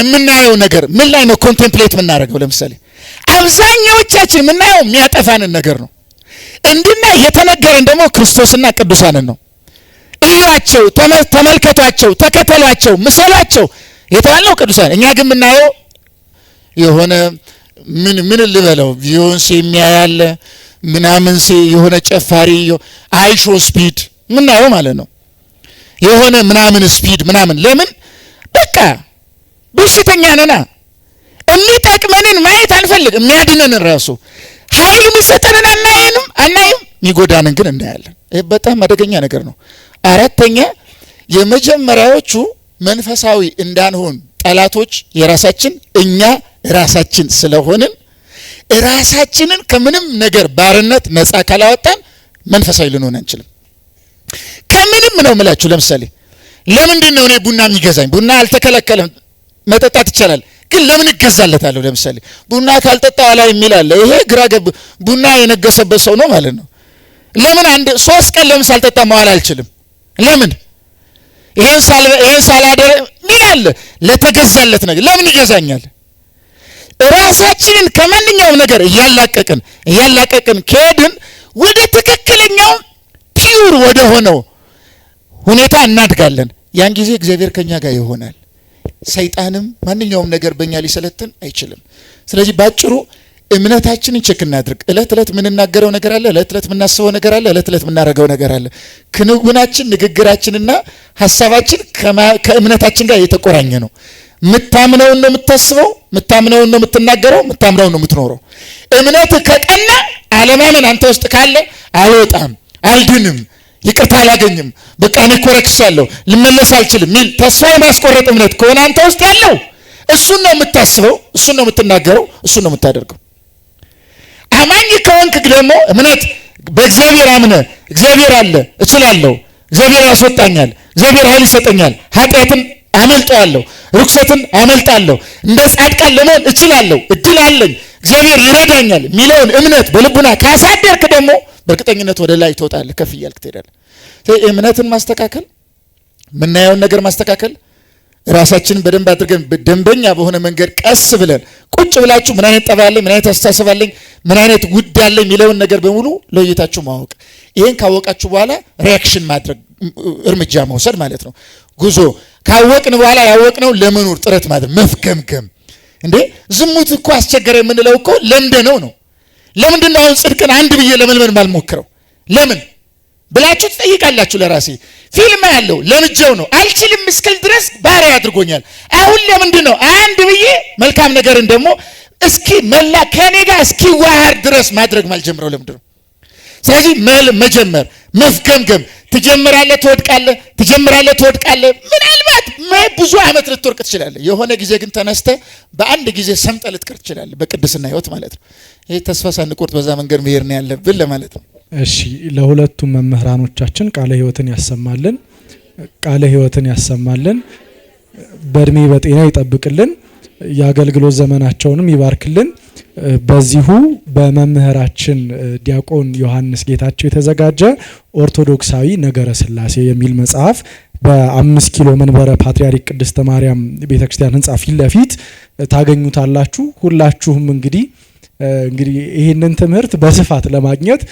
የምናየው ነገር ምን ላይ ነው ኮንቴምፕሌት የምናደርገው? ለምሳሌ አብዛኛዎቻችን የምናየው የሚያጠፋንን ነገር ነው። እንድና የተነገረን ደግሞ ክርስቶስና ቅዱሳንን ነው። እዩዋቸው፣ ተመልከቷቸው፣ ተከተሏቸው፣ ምሰሏቸው የተባለው ቅዱሳን። እኛ ግን የምናየው የሆነ ምን ልበለው ቢዮንሴ የሚያያለ ምናምን የሆነ ጨፋሪ አይሾ ስፒድ ምናየው ማለት ነው። የሆነ ምናምን ስፒድ ምናምን ለምን በቃ በሽተኛ ነና። የሚጠቅመንን ማየት አንፈልግ፣ የሚያድነንን ራሱ ኃይል የሚሰጠንን አናይም፣ የሚጎዳንን ግን እናያለን። ይህ በጣም አደገኛ ነገር ነው። አራተኛ የመጀመሪያዎቹ መንፈሳዊ እንዳንሆን ጠላቶች የራሳችን እኛ ራሳችን ስለሆንን ራሳችንን ከምንም ነገር ባርነት ነፃ ካላወጣን መንፈሳዊ ልንሆን አንችልም። ከምንም ነው የምላችሁ። ለምሳሌ ለምንድን ነው እኔ ቡና የሚገዛኝ? ቡና አልተከለከለም፣ መጠጣት ይቻላል። ግን ለምን እገዛለታለሁ? ለምሳሌ ቡና ካልጠጣው ላይ የሚል አለ። ይሄ ግራ ገብ ቡና የነገሰበት ሰው ነው ማለት ነው። ለምን 3 ቀን ለምን ሳልጠጣ መዋል አልችልም? ለምን ይሄን ሳላደረ ምን አለ? ለተገዛለት ነገር ለምን ይገዛኛል? ራሳችንን ከማንኛውም ነገር እያላቀቅን ከሄድን ወደ ትክክለኛው ፒውር ወደ ሆነው ሁኔታ እናድጋለን። ያን ጊዜ እግዚአብሔር ከኛ ጋር ይሆናል። ሰይጣንም ማንኛውም ነገር በእኛ ሊሰለጥን አይችልም። ስለዚህ ባጭሩ እምነታችንን ቼክ እናድርግ። እለት እለት የምንናገረው ነገር አለ፣ እለት እለት የምናስበው ነገር አለ፣ እለት እለት የምናደርገው ነገር አለ። ክንውናችን፣ ንግግራችንና ሐሳባችን ከእምነታችን ጋር የተቆራኘ ነው። የምታምነውን ነው የምታስበው፣ የምታምነውን ነው የምትናገረው፣ የምታምነውን ነው የምትኖረው። እምነት ከቀና አለማመን አንተ ውስጥ ካለ አልወጣም፣ አልድንም፣ ይቅርታ አላገኝም፣ በቃ እኔ ኮረክሻለሁ፣ ልመለስ አልችልም ሚል ተስፋ የማስቆረጥ እምነት ከሆነ አንተ ውስጥ ያለው እሱን ነው የምታስበው፣ እሱን ነው የምትናገረው፣ እሱን ነው የምታደርገው። አማኝ ከሆንክ ደግሞ እምነት በእግዚአብሔር አምነ እግዚአብሔር አለ፣ እችላለሁ፣ እግዚአብሔር ያስወጣኛል፣ እግዚአብሔር ኃይል ይሰጠኛል፣ ኃጢአትን አመልጣለሁ፣ ርኩሰትን አመልጣለሁ፣ እንደ ጻድቃን ለመሆን እችላለሁ፣ እድል አለኝ፣ እግዚአብሔር ይረዳኛል ሚለውን እምነት በልቡና ካሳደርክ ደግሞ በእርግጠኝነት ወደ ላይ ትወጣለህ፣ ከፍ እያልክ ትሄዳለህ። እምነትን ማስተካከል፣ የምናየውን ነገር ማስተካከል፣ ራሳችንን በደንብ አድርገን ደንበኛ በሆነ መንገድ ቀስ ብለን ቁጭ ብላችሁ ምን አይነት ጠባይ አለኝ፣ ምን አይነት አስተሳሰብ አለኝ፣ ምን አይነት ውድ አለኝ የሚለውን ነገር በሙሉ ለይታችሁ ማወቅ። ይሄን ካወቃችሁ በኋላ ሪያክሽን ማድረግ፣ እርምጃ መውሰድ ማለት ነው። ጉዞ ካወቅን በኋላ ያወቅነው ለመኖር ጥረት ማድረግ፣ መፍገምገም። እንዴ ዝሙት እኮ አስቸገረ የምንለው እኮ ለምደነው ነው። ለምንድን ነው አሁን ጽድቅን አንድ ብዬ ለመልመድ ማልሞክረው? ለምን ብላችሁ ትጠይቃላችሁ። ለራሴ ፊልም ያለው ለምጄው ነው፣ አልችልም እስክል ድረስ ባሪያ አድርጎኛል። አሁን ለምንድን ነው አንድ ብዬ መልካም ነገርን ደግሞ እስኪ መላ ከኔ ጋር እስኪ ዋሃድ ድረስ ማድረግ ማልጀምረው? ለምንድን ነው? ስለዚህ መጀመር፣ መፍገምገም። ትጀምራለህ፣ ትወድቃለህ፣ ትጀምራለህ፣ ትወድቃለህ። ምናልባት ብዙ ዓመት ልትወርቅ ትችላለህ። የሆነ ጊዜ ግን ተነስተህ በአንድ ጊዜ ሰምጠህ ልትቀር ትችላለህ፣ በቅድስና ህይወት ማለት ነው። ይሄ ተስፋ ሳንቆርጥ በዛ መንገድ መሄድ ነው ያለብን ለማለት ነው። እሺ፣ ለሁለቱም መምህራኖቻችን ቃለ ሕይወትን ያሰማልን፣ ቃለ ሕይወትን ያሰማልን፣ በእድሜ በጤና ይጠብቅልን፣ የአገልግሎት ዘመናቸውንም ይባርክልን። በዚሁ በመምህራችን ዲያቆን ዮሐንስ ጌታቸው የተዘጋጀ ኦርቶዶክሳዊ ነገረ ስላሴ የሚል መጽሐፍ በ5 ኪሎ መንበረ ፓትርያርክ ቅድስተ ማርያም ቤተክርስቲያን ህንጻ ፊት ለፊት ታገኙታላችሁ። ሁላችሁም እንግዲህ ይህንን ትምህርት በስፋት ለማግኘት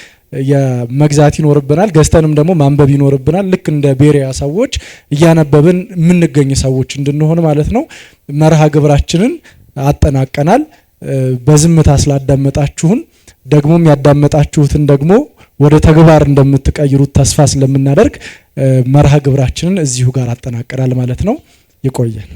የመግዛት ይኖርብናል፣ ገዝተንም ደግሞ ማንበብ ይኖርብናል። ልክ እንደ ቤሪያ ሰዎች እያነበብን የምንገኝ ሰዎች እንድንሆን ማለት ነው። መርሃ ግብራችንን አጠናቀናል። በዝምታ ስላዳመጣችሁን ደግሞም ያዳመጣችሁትን ደግሞ ወደ ተግባር እንደምትቀይሩት ተስፋ ስለምናደርግ መርሃ ግብራችንን እዚሁ ጋር አጠናቀናል ማለት ነው። ይቆየን።